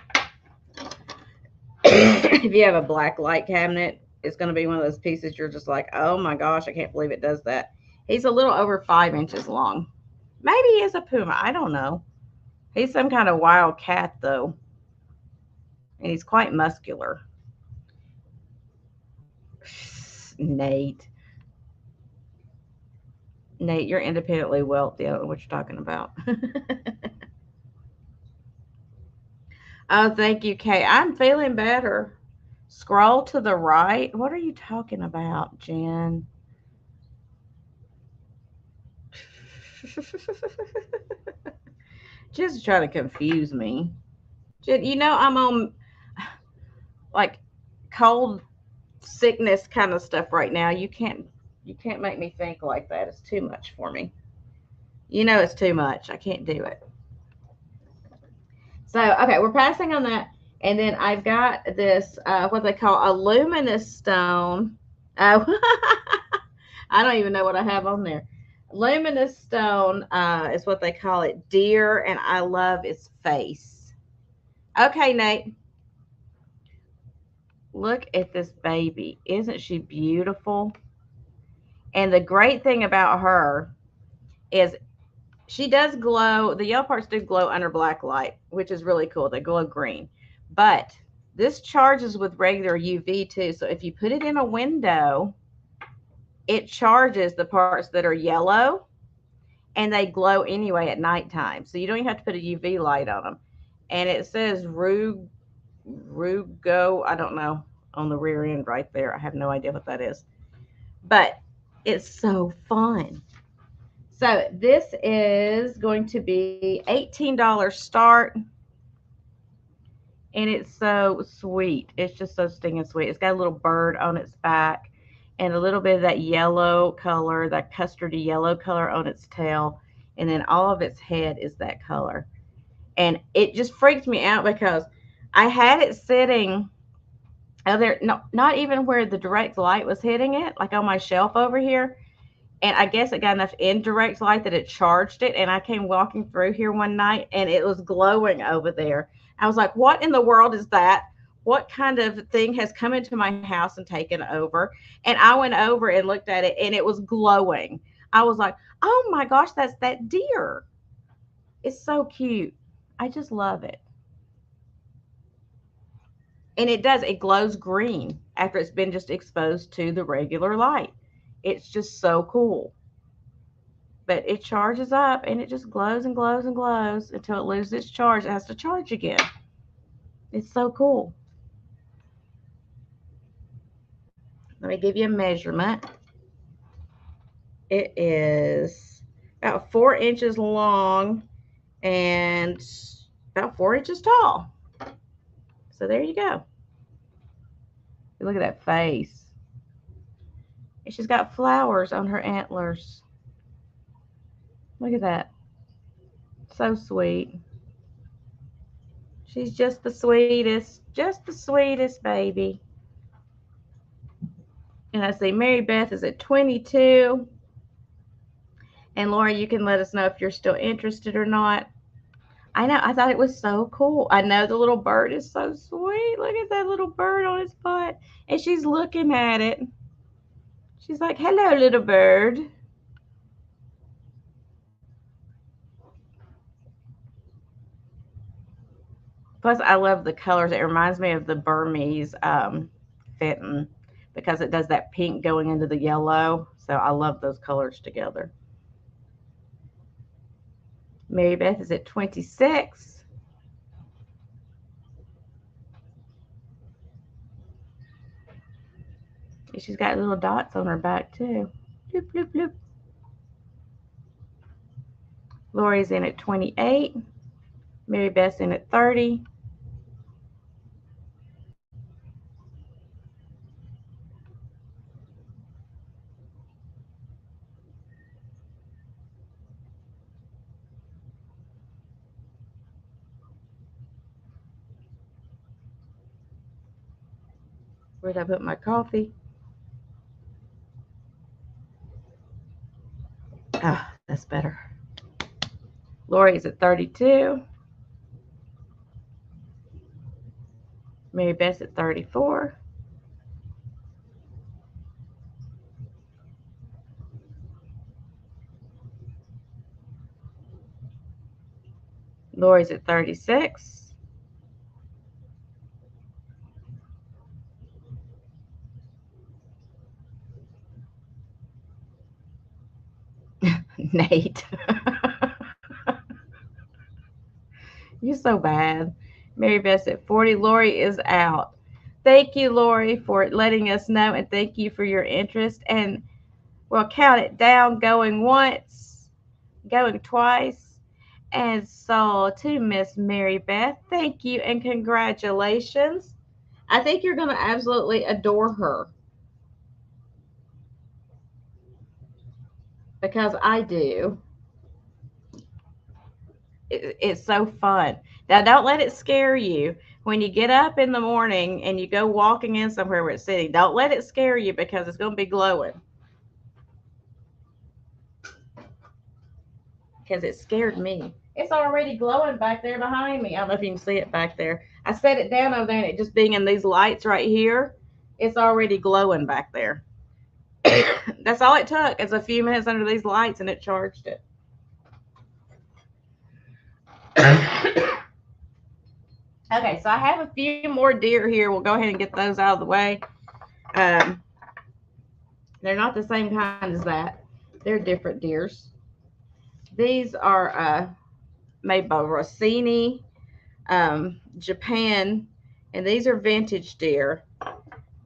If you have a black light cabinet, it's going to be one of those pieces you're just like, oh my gosh, I can't believe it does that. He's a little over 5 inches long. Maybe he is a puma. I don't know. He's some kind of wild cat, though, and he's quite muscular. Nate. Nate, you're independently wealthy. I don't know what you're talking about. Oh, thank you, Kay. I'm feeling better. Scroll to the right. What are you talking about, Jen? Just trying to confuse me. Jen, I'm on like cold sickness kind of stuff right now. You can't make me think like that. It's too much for me. It's too much. I can't do it. So, okay, we're passing on that. And then I've got this, what they call a luminous stone. Oh, I don't even know what I have on there. Luminous stone is what they call it, deer, and I love its face. Okay, Nate, look at this baby. Isn't she beautiful? And the great thing about her is she does glow. The yellow parts do glow under black light, which is really cool. They glow green. But this charges with regular UV too. So if you put it in a window, it charges the parts that are yellow and they glow anyway at nighttime. So you don't even have to put a UV light on them. And it says Rugo, I don't know, on the rear end right there. I have no idea what that is. But it's so fun. So this is going to be $18 start. And it's so sweet. It's just so stinking sweet. It's got a little bird on its back and a little bit of that yellow color, that custardy yellow color on its tail. And then all of its head is that color. And it just freaked me out because I had it sitting out there, no, not even where the direct light was hitting it, like on my shelf over here. And I guess it got enough indirect light that it charged it. And I came walking through here one night and it was glowing over there. I was like, what in the world is that? What kind of thing has come into my house and taken over? And I went over and looked at it and it was glowing. I was like, oh my gosh, that's that deer. It's so cute. I just love it. And it glows green after it's been just exposed to the regular light. It's just so cool. But it charges up and it just glows and glows and glows until it loses its charge. It has to charge again. It's so cool. Let me give you a measurement. It is about 4 inches long and about 4 inches tall. So there you go. Look at that face. And she's got flowers on her antlers. Look at that. So sweet. She's just the sweetest baby. And I see Mary Beth is at 22. And Laura, you can let us know if you're still interested or not. I know, I thought it was so cool. I know the little bird is so sweet. Look at that little bird on its butt. And she's looking at it. She's like, hello, little bird. Plus, I love the colors. It reminds me of the Burmese fitting because it does that pink going into the yellow. So I love those colors together. Mary Beth is at 26. She's got little dots on her back too. Bloop, bloop, bloop. Lori's in at 28. Mary Beth's in at 30. Where'd I put my coffee? Ah, that's better. Lori's at 32. Mary Beth's at 34. Lori's at 36. Nate. You're so bad. Mary Beth's at 40. Lori is out. Thank you, Lori, for letting us know, and thank you for your interest. And we'll count it down, going once, going twice, and so to Miss Mary Beth. Thank you and congratulations. I think you're going to absolutely adore her because I do. It's so fun. Now, don't let it scare you. When you get up in the morning and you go walking in somewhere where it's sitting, don't let it scare you because it's going to be glowing. Because it scared me. It's already glowing back there behind me. I don't know if you can see it back there. I set it down over there and it just being in these lights right here, it's already glowing back there. That's all it took is a few minutes under these lights and it charged it. Okay, so I have a few more deer here. We'll go ahead and get those out of the way. Um, they're not the same kind as that. They're different deers. These are made by Rossini, Japan, and these are vintage deer.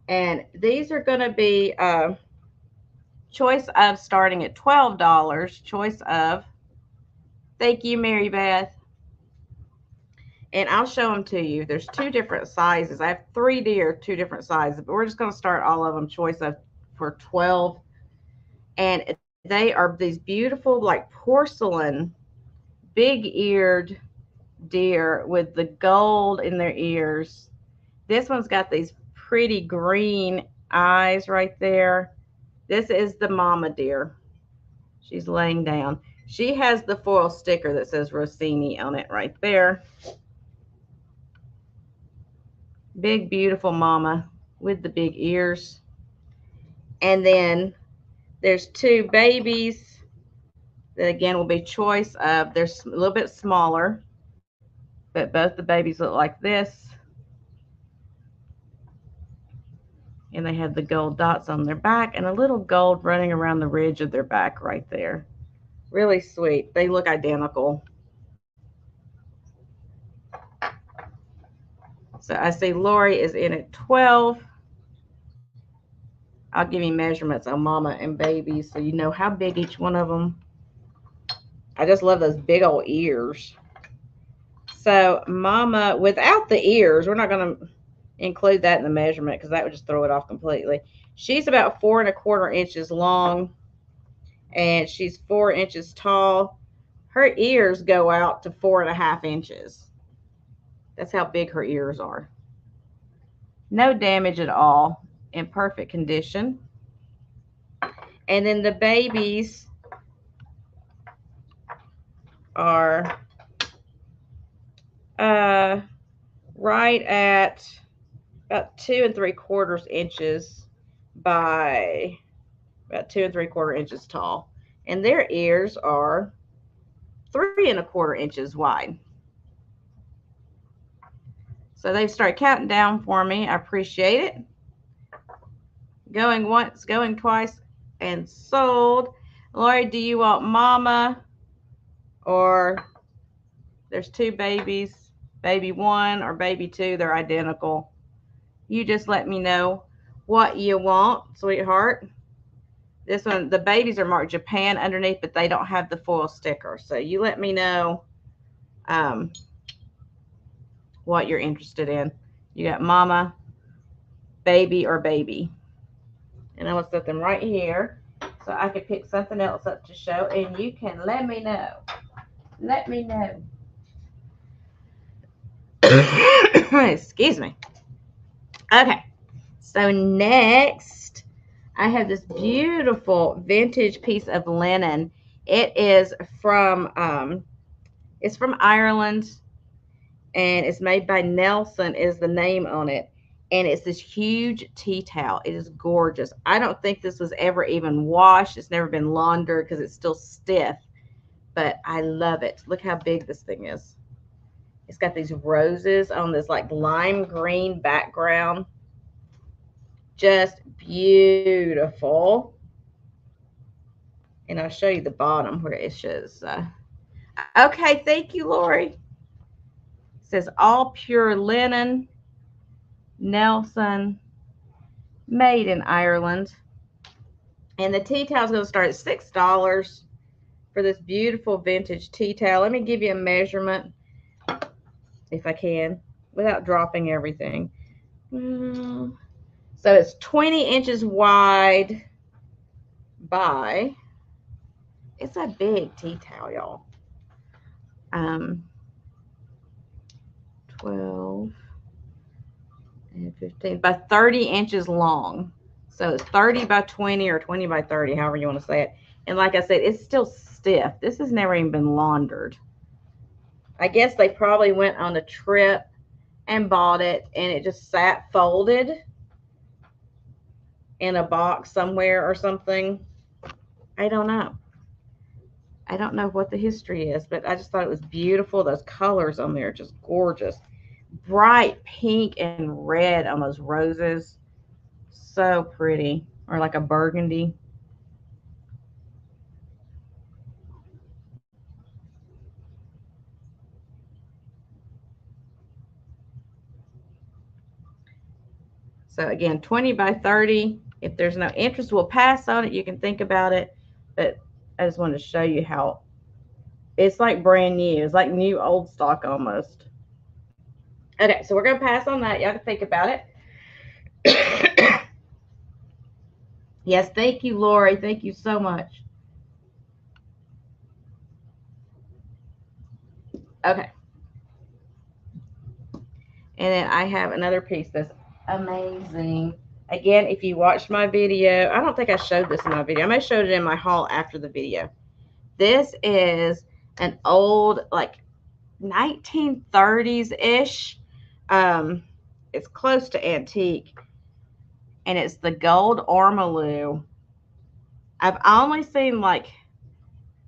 And these are going to be choice of starting at $12. Choice of, thank you, Mary Beth. And I'll show them to you. There's two different sizes. I have 3 deer, 2 different sizes, but we're just going to start all of them choice of for 12. And they are these beautiful, like porcelain, big-eared deer with the gold in their ears. This one's got these pretty green eyes right there. This is the mama deer. She's laying down. She has the foil sticker that says Rossini on it right there. Big, beautiful mama with the big ears. And then there's 2 babies that again will be choice of. They're a little bit smaller, but both the babies look like this. And they have the gold dots on their back and a little gold running around the ridge of their back right there. Really sweet. They look identical. So I see Lori is in at 12. I'll give you measurements on mama and baby so you know how big each one of them. I just love those big old ears. So mama, without the ears, we're not going to include that in the measurement because that would just throw it off completely. She's about 4¼ inches long and she's 4 inches tall. Her ears go out to 4½ inches. That's how big her ears are. No damage at all, in perfect condition. And then the babies are right at about 2¾ inches by about 2¾ inches tall. And their ears are 3¼ inches wide. So they've started counting down for me. I appreciate it. Going once, going twice, and sold. Lori, do you want mama or there's 2 babies, baby 1 or baby 2? They're identical. You just let me know what you want, sweetheart. This one, the babies are marked Japan underneath, but they don't have the foil sticker. So you let me know what you're interested in. You got mama, baby, or baby. And I'm going to set them right here so I can pick something else up to show, and you can let me know. Let me know. Excuse me. Okay. So next, I have this beautiful vintage piece of linen. It is it's from Ireland, and it's made by Nelson is the name on it. And it's this huge tea towel. It is gorgeous. I don't think this was ever even washed. It's never been laundered because it's still stiff, but I love it. Look how big this thing is. It's got these roses on this like lime green background. Just beautiful. And I'll show you the bottom where it shows. Okay, thank you, Lori. It says all pure linen, Nelson, made in Ireland. And the tea towel is going to start at $6 for this beautiful vintage tea towel. Let me give you a measurement, if I can, without dropping everything. So it's 20 inches wide by, it's a big tea towel, y'all. 12 and 15 by 30 inches long. So it's 30 by 20 or 20 by 30, however you want to say it. And like I said, it's still stiff. This has never even been laundered. I guess they probably went on a trip and bought it, and it just sat folded in a box somewhere or something. I don't know. I don't know what the history is, but I just thought it was beautiful. Those colors on there are just gorgeous. Bright pink and red on those roses. So pretty. Or like a burgundy. So again, 20 by 30. If there's no interest, we'll pass on it. You can think about it. But I just wanted to show you how it's like brand new. It's like new old stock almost. Okay, so we're going to pass on that. Y'all can think about it. Yes, thank you, Lori. Thank you so much. Okay. And then I have another piece that's amazing. Again, if you watched my video, I don't think I showed this in my video. I may have showed it in my haul after the video. This is an old, like 1930s-ish. It's close to antique. And it's the gold ormolu. I've only seen like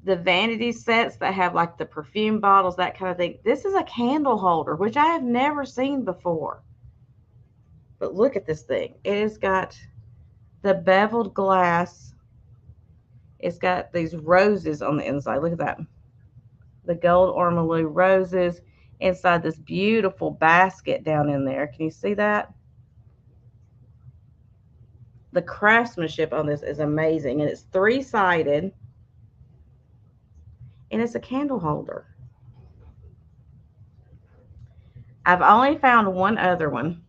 the vanity sets that have like the perfume bottles, that kind of thing. This is a candle holder, which I have never seen before. But look at this thing. It has got the beveled glass. It's got these roses on the inside. Look at that. The gold ormolu roses inside this beautiful basket down in there. Can you see that? The craftsmanship on this is amazing. And it's three-sided. And it's a candle holder. I've only found one other one.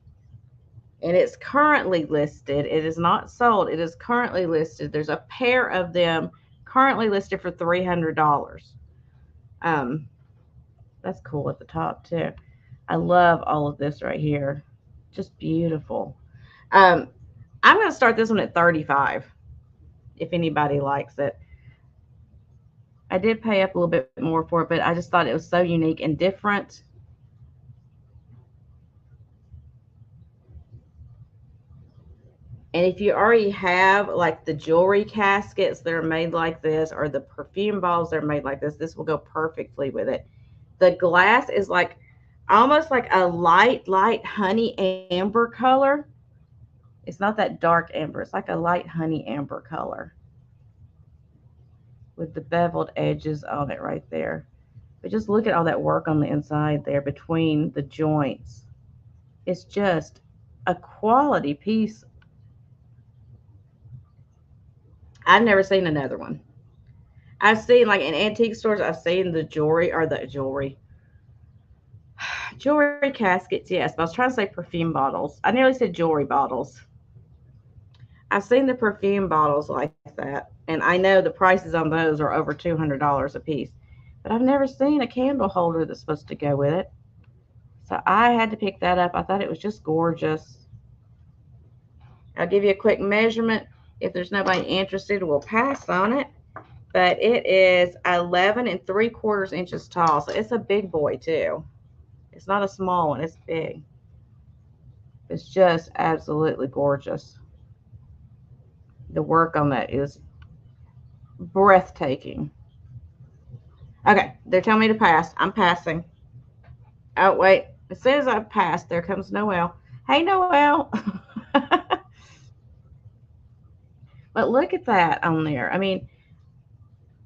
And it's currently listed. It is not sold. It is currently listed. There's a pair of them currently listed for $300. That's cool at the top too. I love all of this right here. Just beautiful. I'm going to start this one at $35 if anybody likes it. I did pay up a little bit more for it, but I just thought it was so unique and different. And if you already have like the jewelry caskets that are made like this, or the perfume bottles that are made like this will go perfectly with it. The glass is like almost like a light honey amber color. It's not that dark amber. It's like a light honey amber color with the beveled edges on it right there. But just look at all that work on the inside there between the joints. It's just a quality piece. I've never seen another one. I've seen like in antique stores, I've seen the jewelry caskets, yes, but I was trying to say perfume bottles. I nearly said jewelry bottles. I've seen the perfume bottles like that, and I know the prices on those are over $200 a piece. But I've never seen a candle holder that's supposed to go with it. So I had to pick that up. I thought it was just gorgeous. I'll give you a quick measurement. If there's nobody interested, we'll pass on it. But it is 11 3/4 inches tall. So it's a big boy too. It's not a small one, it's big. It's just absolutely gorgeous. The work on that is breathtaking. Okay, they're telling me to pass. I'm passing. Oh, wait. As soon as I pass, there comes Noelle. Hey, Noelle. But look at that on there. I mean,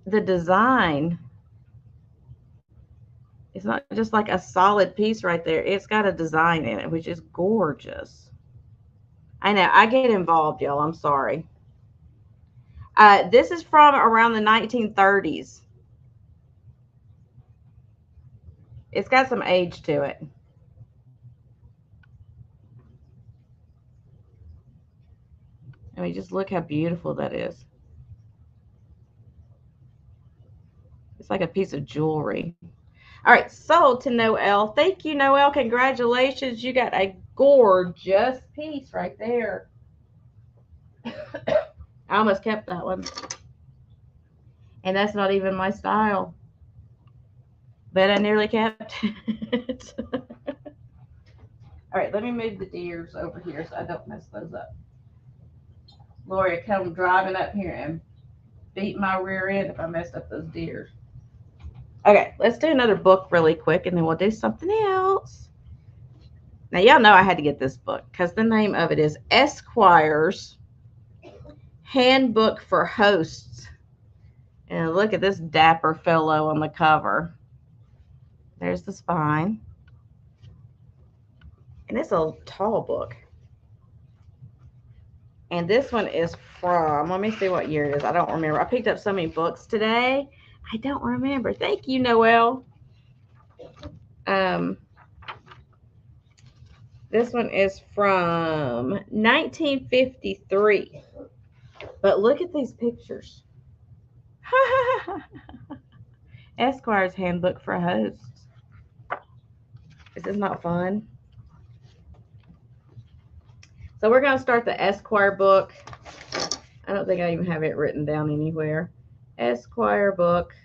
the design, it's not just like a solid piece right there. It's got a design in it, which is gorgeous. I know. I get involved, y'all. I'm sorry. This is from around the 1930s. It's got some age to it. I mean, just look how beautiful that is. It's like a piece of jewelry. All right, sold to Noelle. Thank you, Noelle. Congratulations. You got a gorgeous piece right there. I almost kept that one. And that's not even my style. But I nearly kept it. All right, let me move the deers over here so I don't mess those up. Lori come driving up here and beat my rear end if I messed up those deers. Okay, let's do another book really quick and then we'll do something else. Now, y'all know I had to get this book because the name of it is Esquire's Handbook for Hosts. And look at this dapper fellow on the cover. There's the spine. And it's a tall book. And this one is from, let me see what year it is. I don't remember. I picked up so many books today. I don't remember. Thank you, Noelle. This one is from 1953. But look at these pictures. Esquire's Handbook for Hosts. Is this not fun? So we're going to start the Esquire book. I don't think I even have it written down anywhere. Esquire book.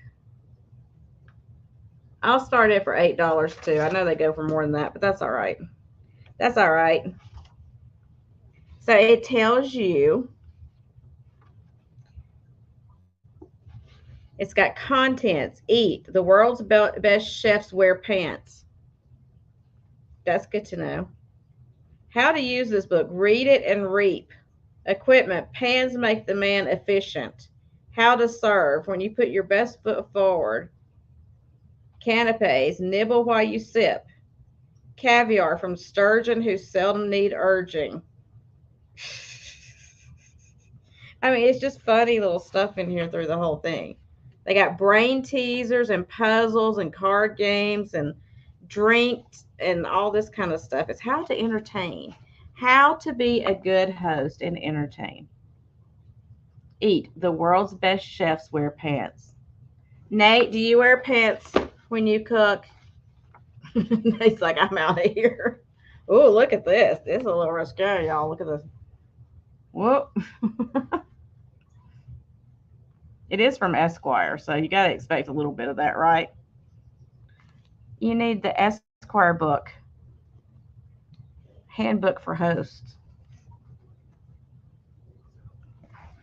I'll start it for $8 too. I know they go for more than that, but that's all right. That's all right. So it tells you, it's got contents. Eat. The world's best chefs wear pants. That's good to know. How to use this book. Read it and reap. Equipment. Pans make the man efficient. How to serve. When you put your best foot forward. Canapes. Nibble while you sip. Caviar from sturgeon who seldom need urging. I mean, it's just funny little stuff in here through the whole thing. They got brain teasers and puzzles and card games and drinks and all this kind of stuff. It's how to entertain, how to be a good host and entertain. Eat. The world's best chefs wear pants. Nate, do you wear pants when you cook? Nate's like, I'm out of here. Oh, look at this. This is a little risque, y'all. Look at this. Whoop. It is from Esquire, so you got to expect a little bit of that, right? You need the Esquire book, Handbook for Hosts.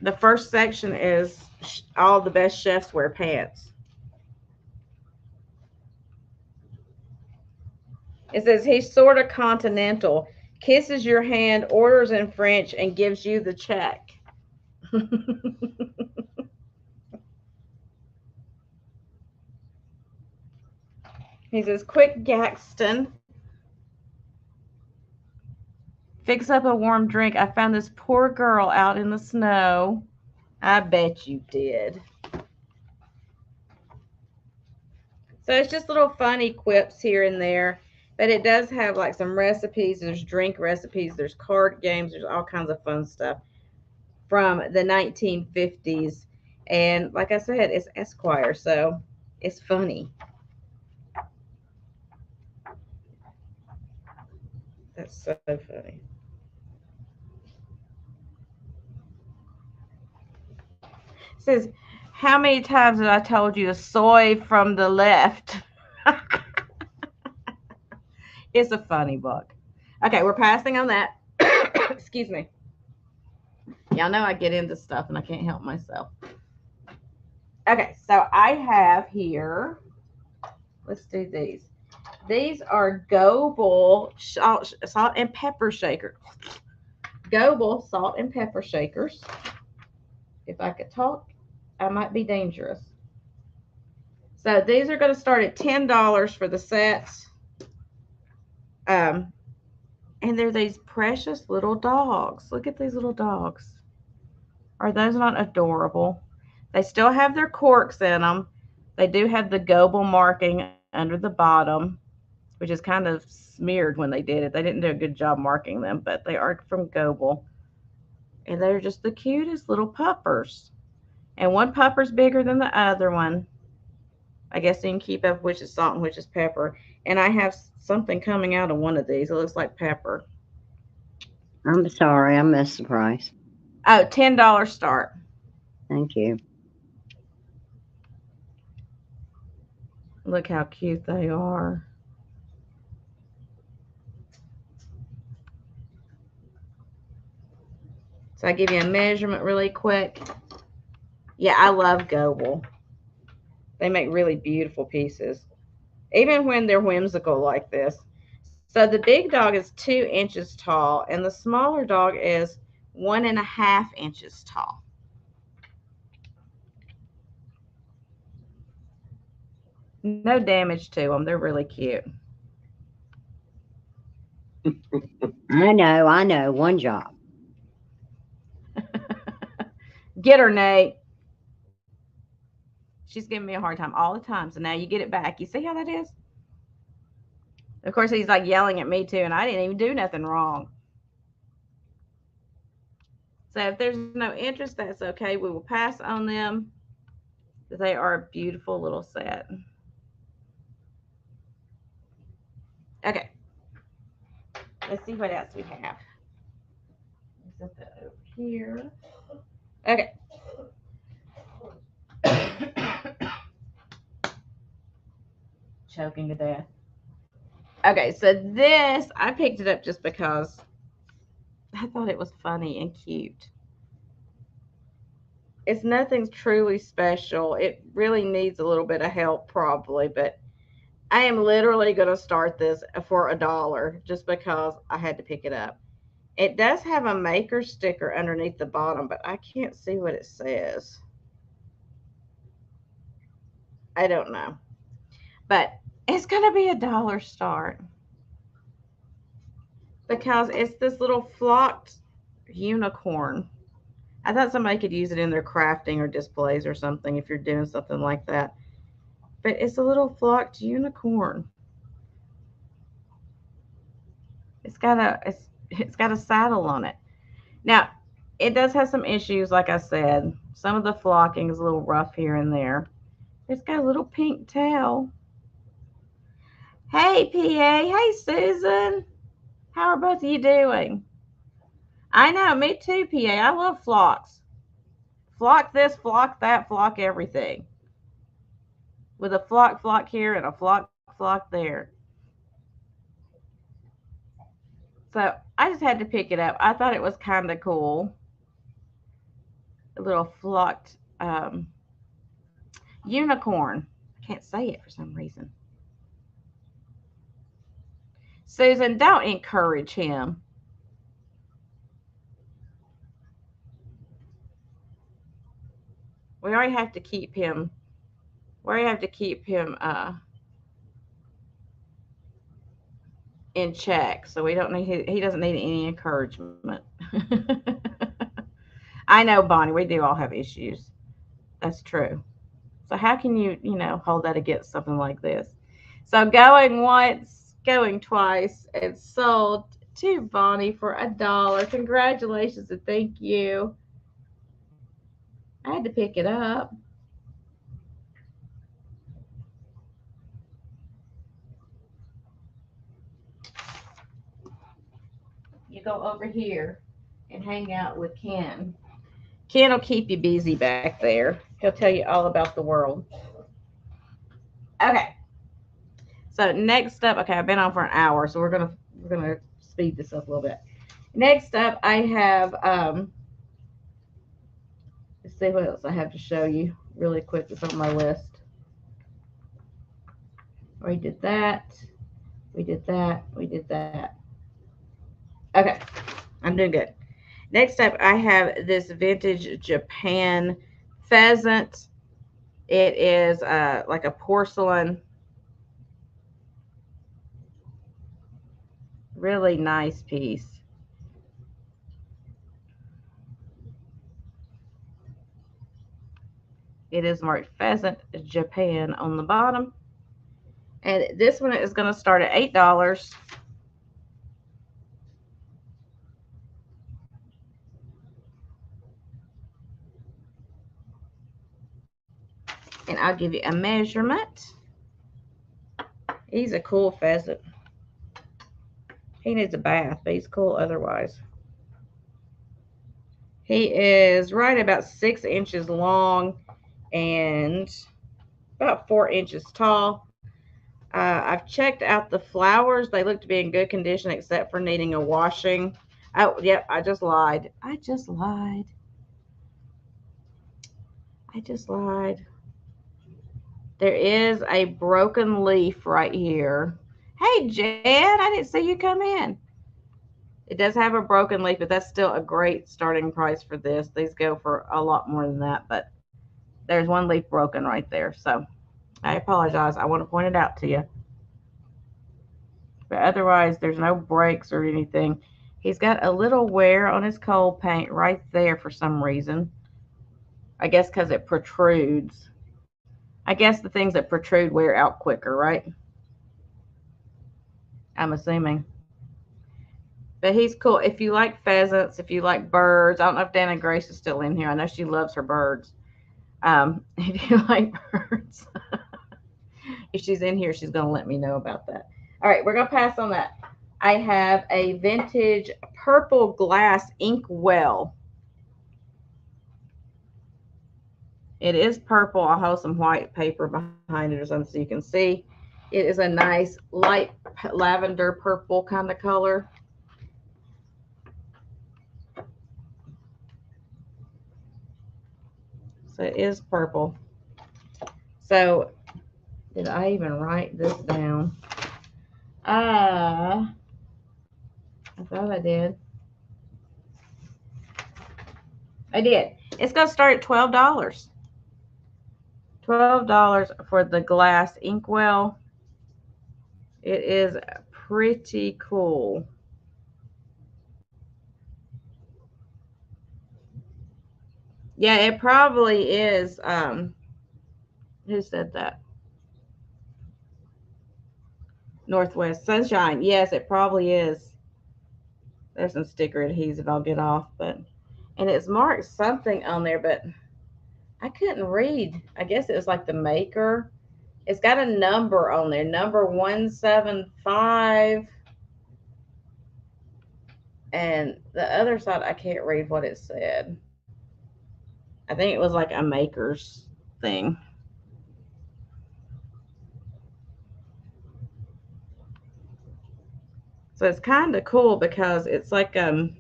The first section is all the best chefs wear pants. It says he's sort of continental, kisses your hand, orders in French, and gives you the check. He says, quick Gaxton. Fix up a warm drink. I found this poor girl out in the snow. I bet you did. So it's just little funny quips here and there. But it does have like some recipes. There's drink recipes. There's card games. There's all kinds of fun stuff from the 1950s. And like I said, it's Esquire. So it's funny. That's so funny. says, how many times have I told you to soy from the left? It's a funny book. Okay, we're passing on that. Excuse me. Y'all know I get into stuff and I can't help myself. Okay, so I have here, let's do these. These are Goebel salt and pepper shaker. Goebel salt and pepper shakers. If I could talk, I might be dangerous. So these are going to start at $10 for the sets. Um, and they're these precious little dogs. Look at these little dogs. Are those not adorable? They still have their corks in them. They do have the Goebel marking under the bottom, which is kind of smeared when they did it. They didn't do a good job marking them, but they are from Goebel. And they're just the cutest little puppers. And one pupper's bigger than the other one. I guess you can keep up which is salt and which is pepper. And I have something coming out of one of these. It looks like pepper. I'm sorry, I missed the price. Oh, $10 start. Thank you. Look how cute they are. So I give you a measurement really quick. Yeah, I love Goebel. They make really beautiful pieces, even when they're whimsical like this. So the big dog is 2 inches tall, and the smaller dog is 1.5 inches tall. No damage to them. They're really cute. I know. One job. Get her, Nate. She's giving me a hard time all the time. So now you get it back. You see how that is? Of course, he's like yelling at me too, and I didn't even do nothing wrong. So if there's no interest, that's okay. We will pass on them. They are a beautiful little set. Okay, let's see what else we have. Set that over here. Okay. Choking to death. Okay, so this, I picked it up just because I thought it was funny and cute. It's nothing truly special. It really needs a little bit of help, probably, but I am literally going to start this for $1 just because I had to pick it up. It does have a maker sticker underneath the bottom, but I can't see what it says. I don't know. But it's going to be $1 start because it's this little flocked unicorn. I thought somebody could use it in their crafting or displays or something if you're doing something like that. But it's a little flocked unicorn. It's got a saddle on it. Now, it does have some issues, like I said. Some of the flocking is a little rough here and there. It's got a little pink tail. Hey, PA. Hey, Susan. How are both of you doing? I know, me too, PA. I love flocks. Flock this, flock that, flock everything. With a flock here and a flock there. So I just had to pick it up. I thought it was kind of cool. A little flocked unicorn. I can't say it for some reason. Susan, don't encourage him. We already have to keep him. We already have to keep him in check. So we don't need. He doesn't need any encouragement. I know, Bonnie. We do all have issues. That's true. So how can you hold that against something like this? So going once, going twice, and sold to Bonnie for $1. Congratulations and thank you. I had to pick it up. You go over here and hang out with Ken. Ken will keep you busy back there. He'll tell you all about the world. Okay. So next up, okay, I've been on for an hour, so we're gonna speed this up a little bit. Next up, I have let's see what else I have to show you really quick. It's on my list. We did that. We did that. We did that. Okay, I'm doing good. Next up, I have this vintage Japan pheasant. It is like a porcelain, really nice piece. It is marked pheasant Japan on the bottom. And this one is going to start at $8. And I'll give you a measurement. He's a cool pheasant. He needs a bath, but he's cool otherwise. He is right about 6 inches long and about 4 inches tall. I've checked out the flowers. They look to be in good condition except for needing a washing. Oh, yep, I just lied. I just lied. I just lied. There is a broken leaf right here. Hey, Jen, I didn't see you come in. It does have a broken leaf, but that's still a great starting price for this. These go for a lot more than that, but there's one leaf broken right there. So I apologize. I want to point it out to you. But otherwise, there's no breaks or anything. He's got a little wear on his coal paint right there for some reason. I guess because it protrudes. I guess the things that protrude wear out quicker, right? I'm assuming. But he's cool. If you like pheasants, if you like birds, I don't know if Dana Grace is still in here. I know she loves her birds. If you like birds, if she's in here, she's going to let me know about that. All right, we're going to pass on that. I have a vintage purple glass ink well. It is purple. I'll hold some white paper behind it or something so you can see. It is a nice light lavender purple kind of color. So it is purple. So did I even write this down? I thought I did. I did. It's going to start at $12. $12 for the glass inkwell. It is pretty cool. Yeah, it probably is. Who said that? Northwest Sunshine. Yes, it probably is. There's some sticker adhesive I'll get off, but and it's marked something on there, but I couldn't read. I guess it was like the maker. It's got a number on there, number 175. And the other side, I can't read what it said. I think it was like a maker's thing. So it's kind of cool because it's like you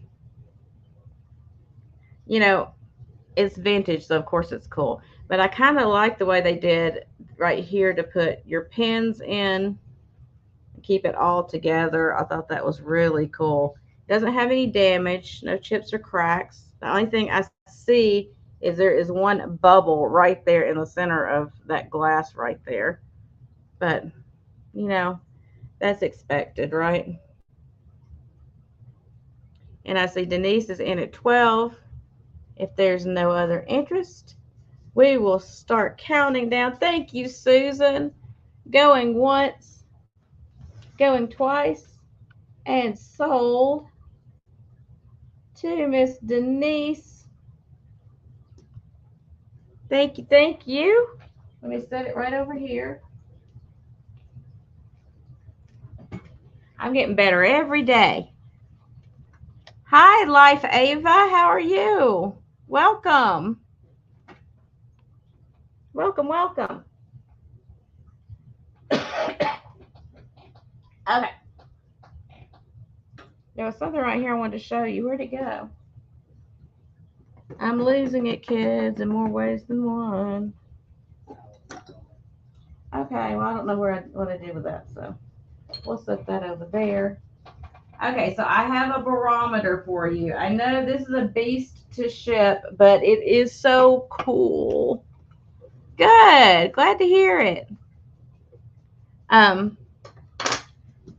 know, it's vintage, so of course it's cool. But I kind of like the way they did right here to put your pins in, keep it all together. I thought that was really cool. It doesn't have any damage, no chips or cracks. The only thing I see is there is one bubble right there in the center of that glass right there. But, you know, that's expected, right? And I see Denise is in at 12. If there's no other interest, we will start counting down. Thank you, Susan. Going once, going twice, and sold to Miss Denise. Thank you, thank you. Let me set it right over here. I'm getting better every day. Hi, Life Ava. How are you? Welcome. Welcome, welcome. Okay. There was something right here I wanted to show you. Where'd it go? I'm losing it, kids, in more ways than one. Okay, well, I don't know what I did with that, so we'll set that over there. Okay, so I have a barometer for you. I know this is a beast to ship, but it is so cool. Good. Glad to hear it. Um,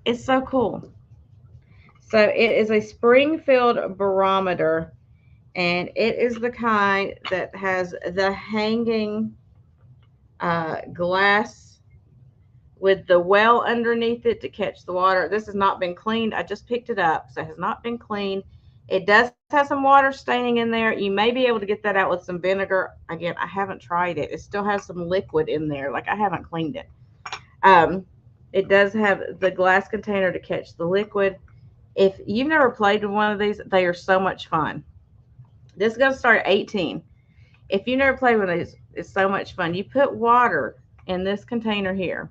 it's so cool. So it is a Springfield barometer, and it is the kind that has the hanging glass with the well underneath it to catch the water. This has not been cleaned. I just picked it up, so it has not been cleaned. It does have some water staining in there. You may be able to get that out with some vinegar. Again, I haven't tried it. It still has some liquid in there. Like, I haven't cleaned it. Um, it does have the glass container to catch the liquid. If you've never played with one of these, they are so much fun. This is going to start at 18. If you never played with these, it's so much fun. You put water in this container here,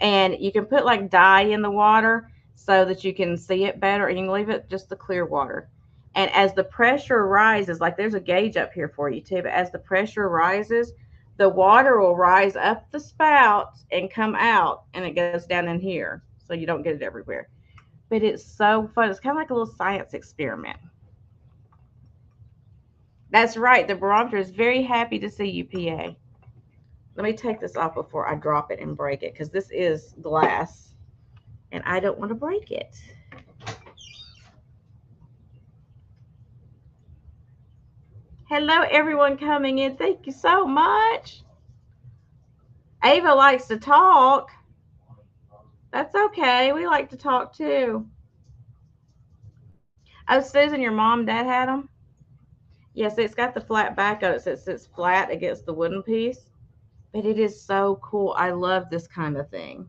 and you can put like dye in the water so that you can see it better, and you can leave it just the clear water. And as the pressure rises, like there's a gauge up here for you too, but as the pressure rises, the water will rise up the spout and come out, and it goes down in here, so you don't get it everywhere. But it's so fun. It's kind of like a little science experiment. That's right. The barometer is very happy to see you, PA. Let me take this off before I drop it and break it, because this is glass and I don't want to break it. Hello, everyone coming in. Thank you so much. Ava likes to talk. That's okay. We like to talk too. Oh, Susan, your mom and dad had them? Yes, it's got the flat back on it, so it sits flat against the wooden piece. But it is so cool. I love this kind of thing.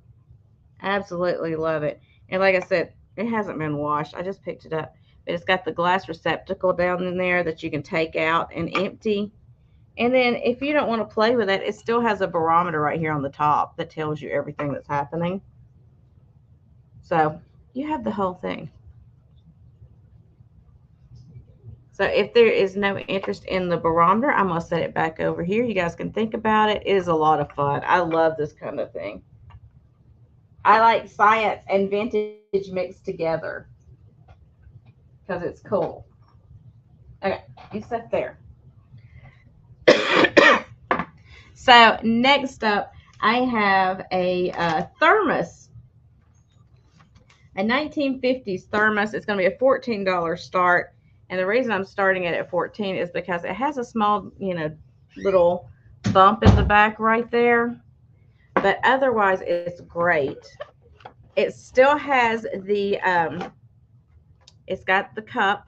Absolutely love it. And like I said, it hasn't been washed. I just picked it up. But it's got the glass receptacle down in there that you can take out and empty. And then if you don't want to play with it, it still has a barometer right here on the top that tells you everything that's happening. So you have the whole thing. So if there is no interest in the barometer, I'm going to set it back over here. You guys can think about it. It is a lot of fun. I love this kind of thing. I like science and vintage mixed together because it's cool. Okay, you sit there. So next up, I have a thermos, a 1950s thermos. It's going to be a $14 start. And the reason I'm starting it at 14 is because it has a small, little bump in the back right there. But otherwise, it's great. It still has it's got the cup.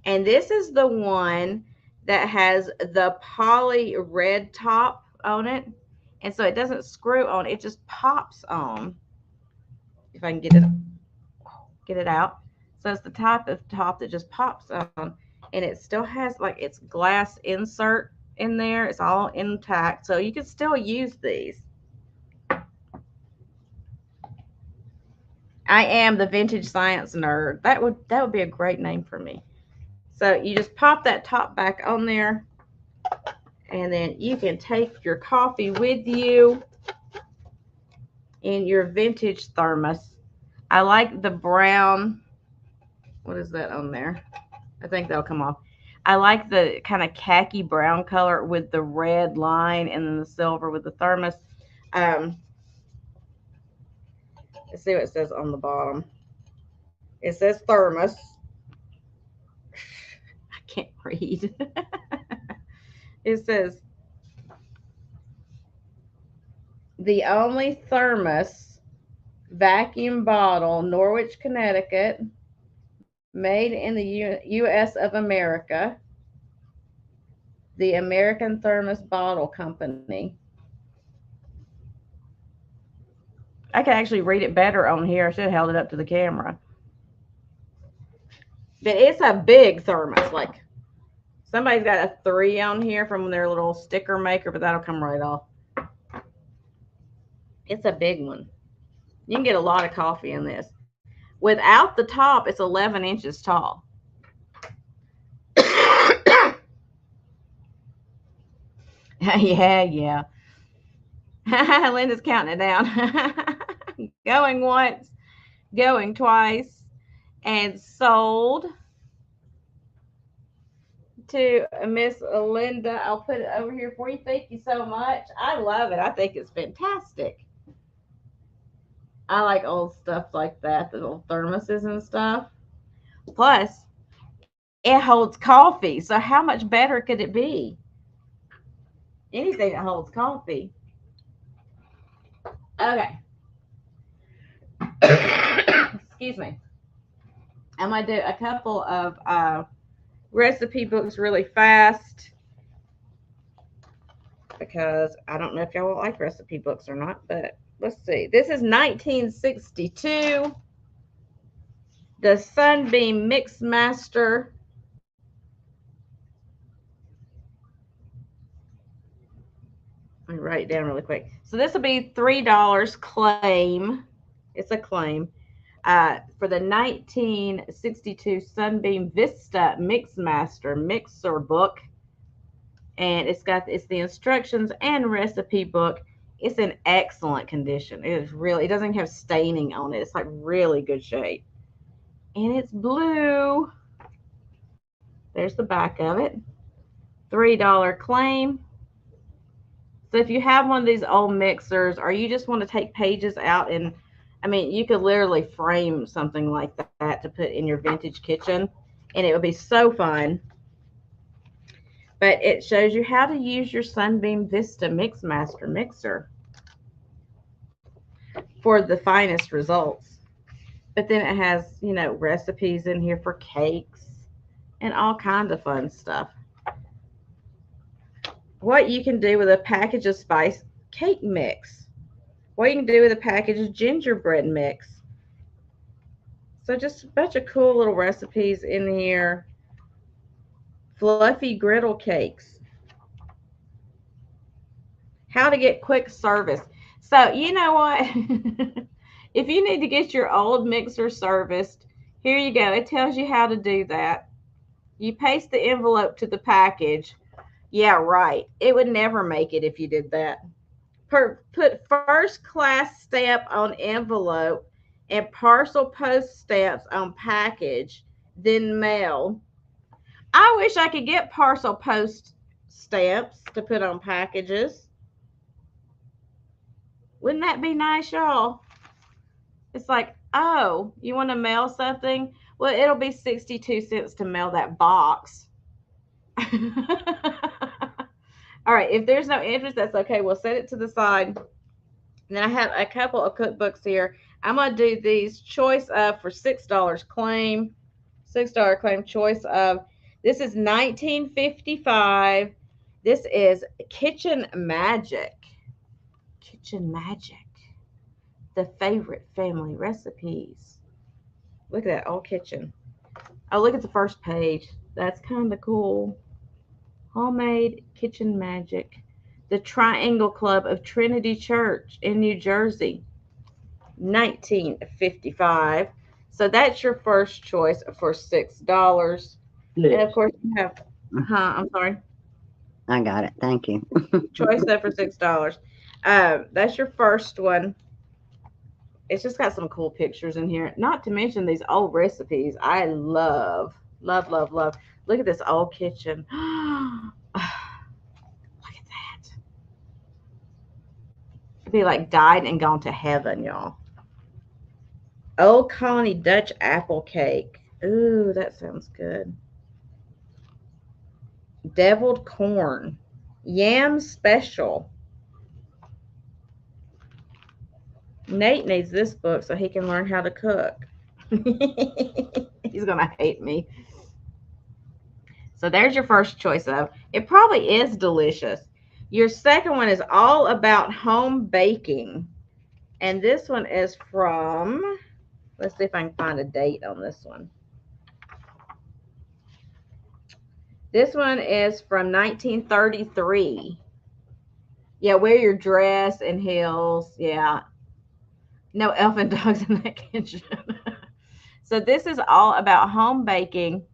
And this is the one that has the poly red top on it. And so it doesn't screw on, it just pops on. If I can get it out. So it's the type of top that just pops on. And it still has like its glass insert in there. It's all intact. So you can still use these. I am the vintage science nerd. That would be a great name for me. So you just pop that top back on there, and then you can take your coffee with you in your vintage thermos. I like the brown. What is that on there? I think that'll come off. I like the kind of khaki brown color with the red line and then the silver with the thermos. Let's see what it says on the bottom. It says thermos. I can't read. It says the only thermos vacuum bottle, Norwich, Connecticut, made in the U.S. of America, the American Thermos Bottle Company. I can actually read it better on here. I should have held it up to the camera. But it's a big thermos, like Somebody's got a 3 on here from their little sticker maker, but that'll come right off. It's a big one. You can get a lot of coffee in this. Without the top, it's 11 inches tall. Yeah, yeah. Linda's counting it down. Going once, going twice, and sold to Miss Linda. I'll put it over here for you. Thank you so much. I love it. I think it's fantastic. I like old stuff like that, the old thermoses and stuff. Plus, it holds coffee. So how much better could it be? Anything that holds coffee. Okay. Excuse me. I'm going to do a couple of recipe books really fast because I don't know if y'all like recipe books or not, but let's see. This is 1962. The Sunbeam Mix Master. Let me write it down really quick. So this will be $3 claim. It's a claim. For the 1962 Sunbeam Vista Mixmaster Mixer book, and it's the instructions and recipe book. It's in excellent condition. It is really. It doesn't have staining on it. It's like really good shape, and it's blue. There's the back of it. $3 claim. So if you have one of these old mixers, or you just want to take pages out and I mean, you could literally frame something like that to put in your vintage kitchen, and it would be so fun. But it shows you how to use your Sunbeam Vista Mixmaster mixer for the finest results. But then it has, recipes in here for cakes and all kinds of fun stuff. What you can do with a package of spice cake mix. What you can do with a package of gingerbread mix. So just a bunch of cool little recipes in here. Fluffy griddle cakes. How to get quick service. So you know what? If you need to get your old mixer serviced, here you go. It tells you how to do that. You paste the envelope to the package. Yeah, right. It would never make it if you did that. Put first class stamp on envelope and parcel post stamps on package, then mail. I wish I could get parcel post stamps to put on packages. Wouldn't that be nice, y'all? It's like, oh, you want to mail something? Well, it'll be 62 cents to mail that box. All right, if there's no interest, that's okay. We'll set it to the side. And then I have a couple of cookbooks here. I'm going to do these choice of for $6 claim. $6 claim choice of. This is 1955. This is Kitchen Magic. Kitchen Magic. The favorite family recipes. Look at that, all kitchen. Oh, look at the first page. That's kind of cool. Homemade Kitchen Magic. The Triangle Club of Trinity Church in New Jersey. 1955. So that's your first choice for $6. And of course you have, I'm sorry. I got it. Thank you. Choice that for $6. That's your first one. It's just got some cool pictures in here. Not to mention these old recipes. I love, love, love, love. Look at this old kitchen. Look at that. It'd be like died and gone to heaven, y'all. Old Colony Dutch apple cake. Ooh, that sounds good. Deviled corn. Yam special. Nate needs this book so he can learn how to cook. He's going to hate me. So there's your first choice of. It probably is delicious. Your second one is all about home baking. And this one is from, let's see if I can find a date on this one. This one is from 1933. Yeah, wear your dress and heels. Yeah, no elfin dogs in that kitchen. So this is all about home baking.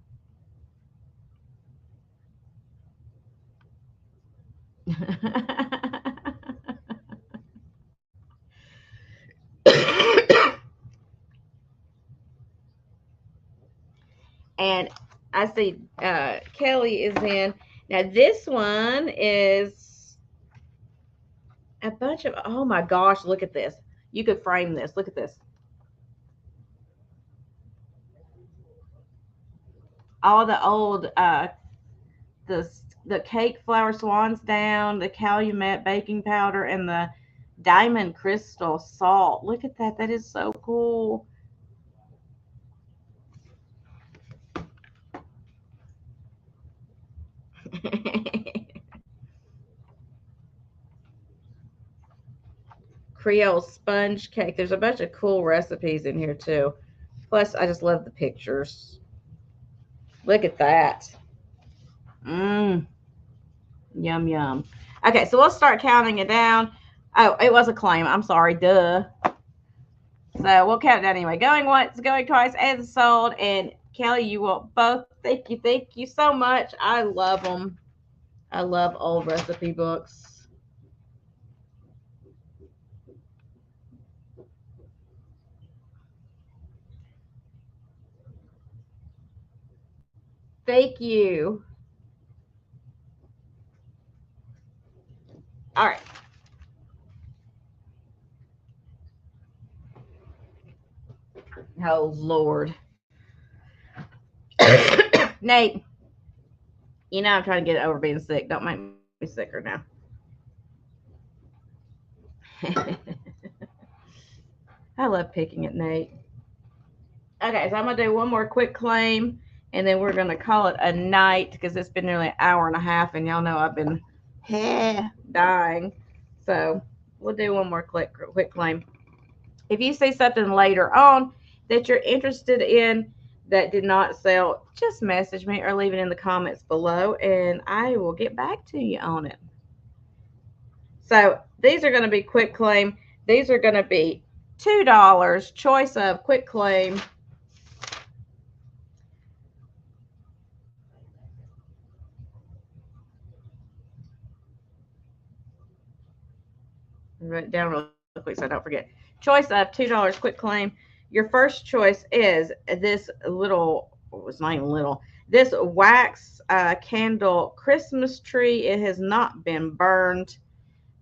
And I see Kelly is in. Now this one is a bunch of. Oh my gosh! Look at this. You could frame this. Look at this. All the old the the cake flour swans down, the calumet baking powder, and the diamond crystal salt. Look at that. That is so cool. Creole sponge cake. There's a bunch of cool recipes in here too. Plus, I just love the pictures. Look at that. Mmm. Yum, yum. Okay, so we'll start counting it down. Oh, it was a claim. I'm sorry. Duh. So we'll count it down anyway. Going once, going twice, and sold. And Kelly, you will both. Thank you. Thank you so much. I love them. I love old recipe books. Thank you. All right. Oh, Lord. Nate, you know I'm trying to get over being sick. Don't make me sicker now. I love picking at Nate. Okay, so I'm gonna do one more quick claim, and then we're gonna call it a night because it's been nearly an hour and a half, and y'all know I've been dying. So we'll do one more quick claim. If you see something later on that you're interested in that did not sell, just message me or leave it in the comments below, and I will get back to you on it. So these are going to be quick claim. These are going to be $2. Choice of quick claim. Write it down real quick so I don't forget. Choice of $2 quick claim. Your first choice is this little, well, it's not even little, this wax candle Christmas tree. It has not been burned,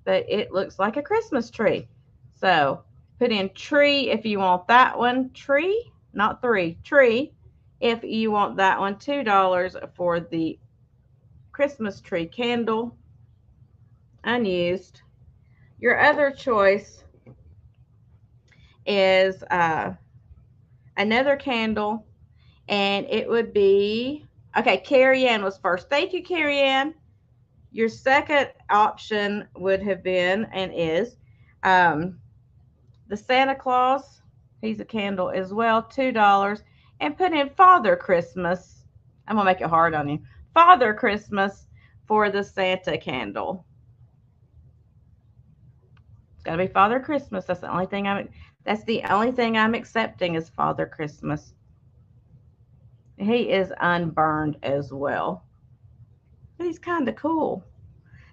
but it looks like a Christmas tree. So put in tree if you want that one. Tree, not three, tree. If you want that one, $2 for the Christmas tree candle, unused. Your other choice is another candle, and it would be okay. Carrie Ann was first. Thank you, Carrie Ann. Your second option would have been and is um, the Santa Claus. He's a candle as well, $2. And put in Father Christmas. I'm gonna make it hard on you. Father Christmas for the Santa candle. It's gotta be Father Christmas. That's the only thing I'm accepting is Father Christmas. He is unburned as well. But he's kind of cool.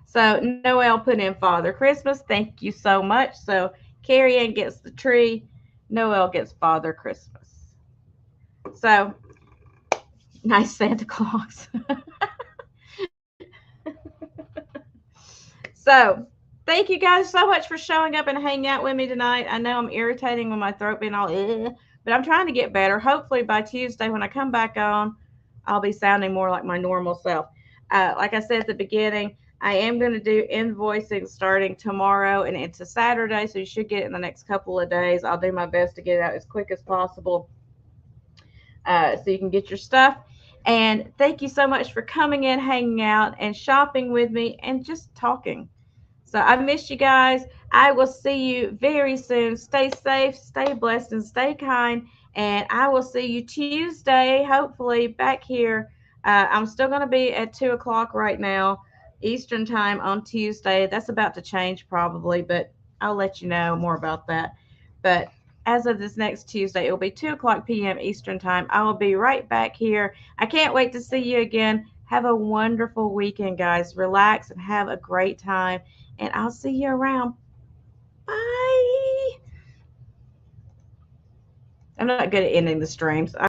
So Noel put in Father Christmas. Thank you so much. So Carrie Ann gets the tree. Noel gets Father Christmas. So nice Santa Claus. So thank you guys so much for showing up and hanging out with me tonight. I know I'm irritating with my throat being all, but I'm trying to get better. Hopefully by Tuesday when I come back on, I'll be sounding more like my normal self. Like I said at the beginning, I am going to do invoicing starting tomorrow, and it's a Saturday, so you should get it in the next couple of days. I'll do my best to get it out as quick as possible so you can get your stuff. And thank you so much for coming in, hanging out, and shopping with me, and just talking. So I miss you guys. I will see you very soon. Stay safe, stay blessed, and stay kind. And I will see you Tuesday, hopefully, back here I'm still going to be at 2 o'clock right now, Eastern time on Tuesday. That's about to change probably, but I'll let you know more about that. But as of this next Tuesday, it will be 2 o'clock p.m. Eastern time. I will be right back here. I can't wait to see you again. Have a wonderful weekend, guys. Relax and have a great time. And I'll see you around. Bye. I'm not good at ending the streams.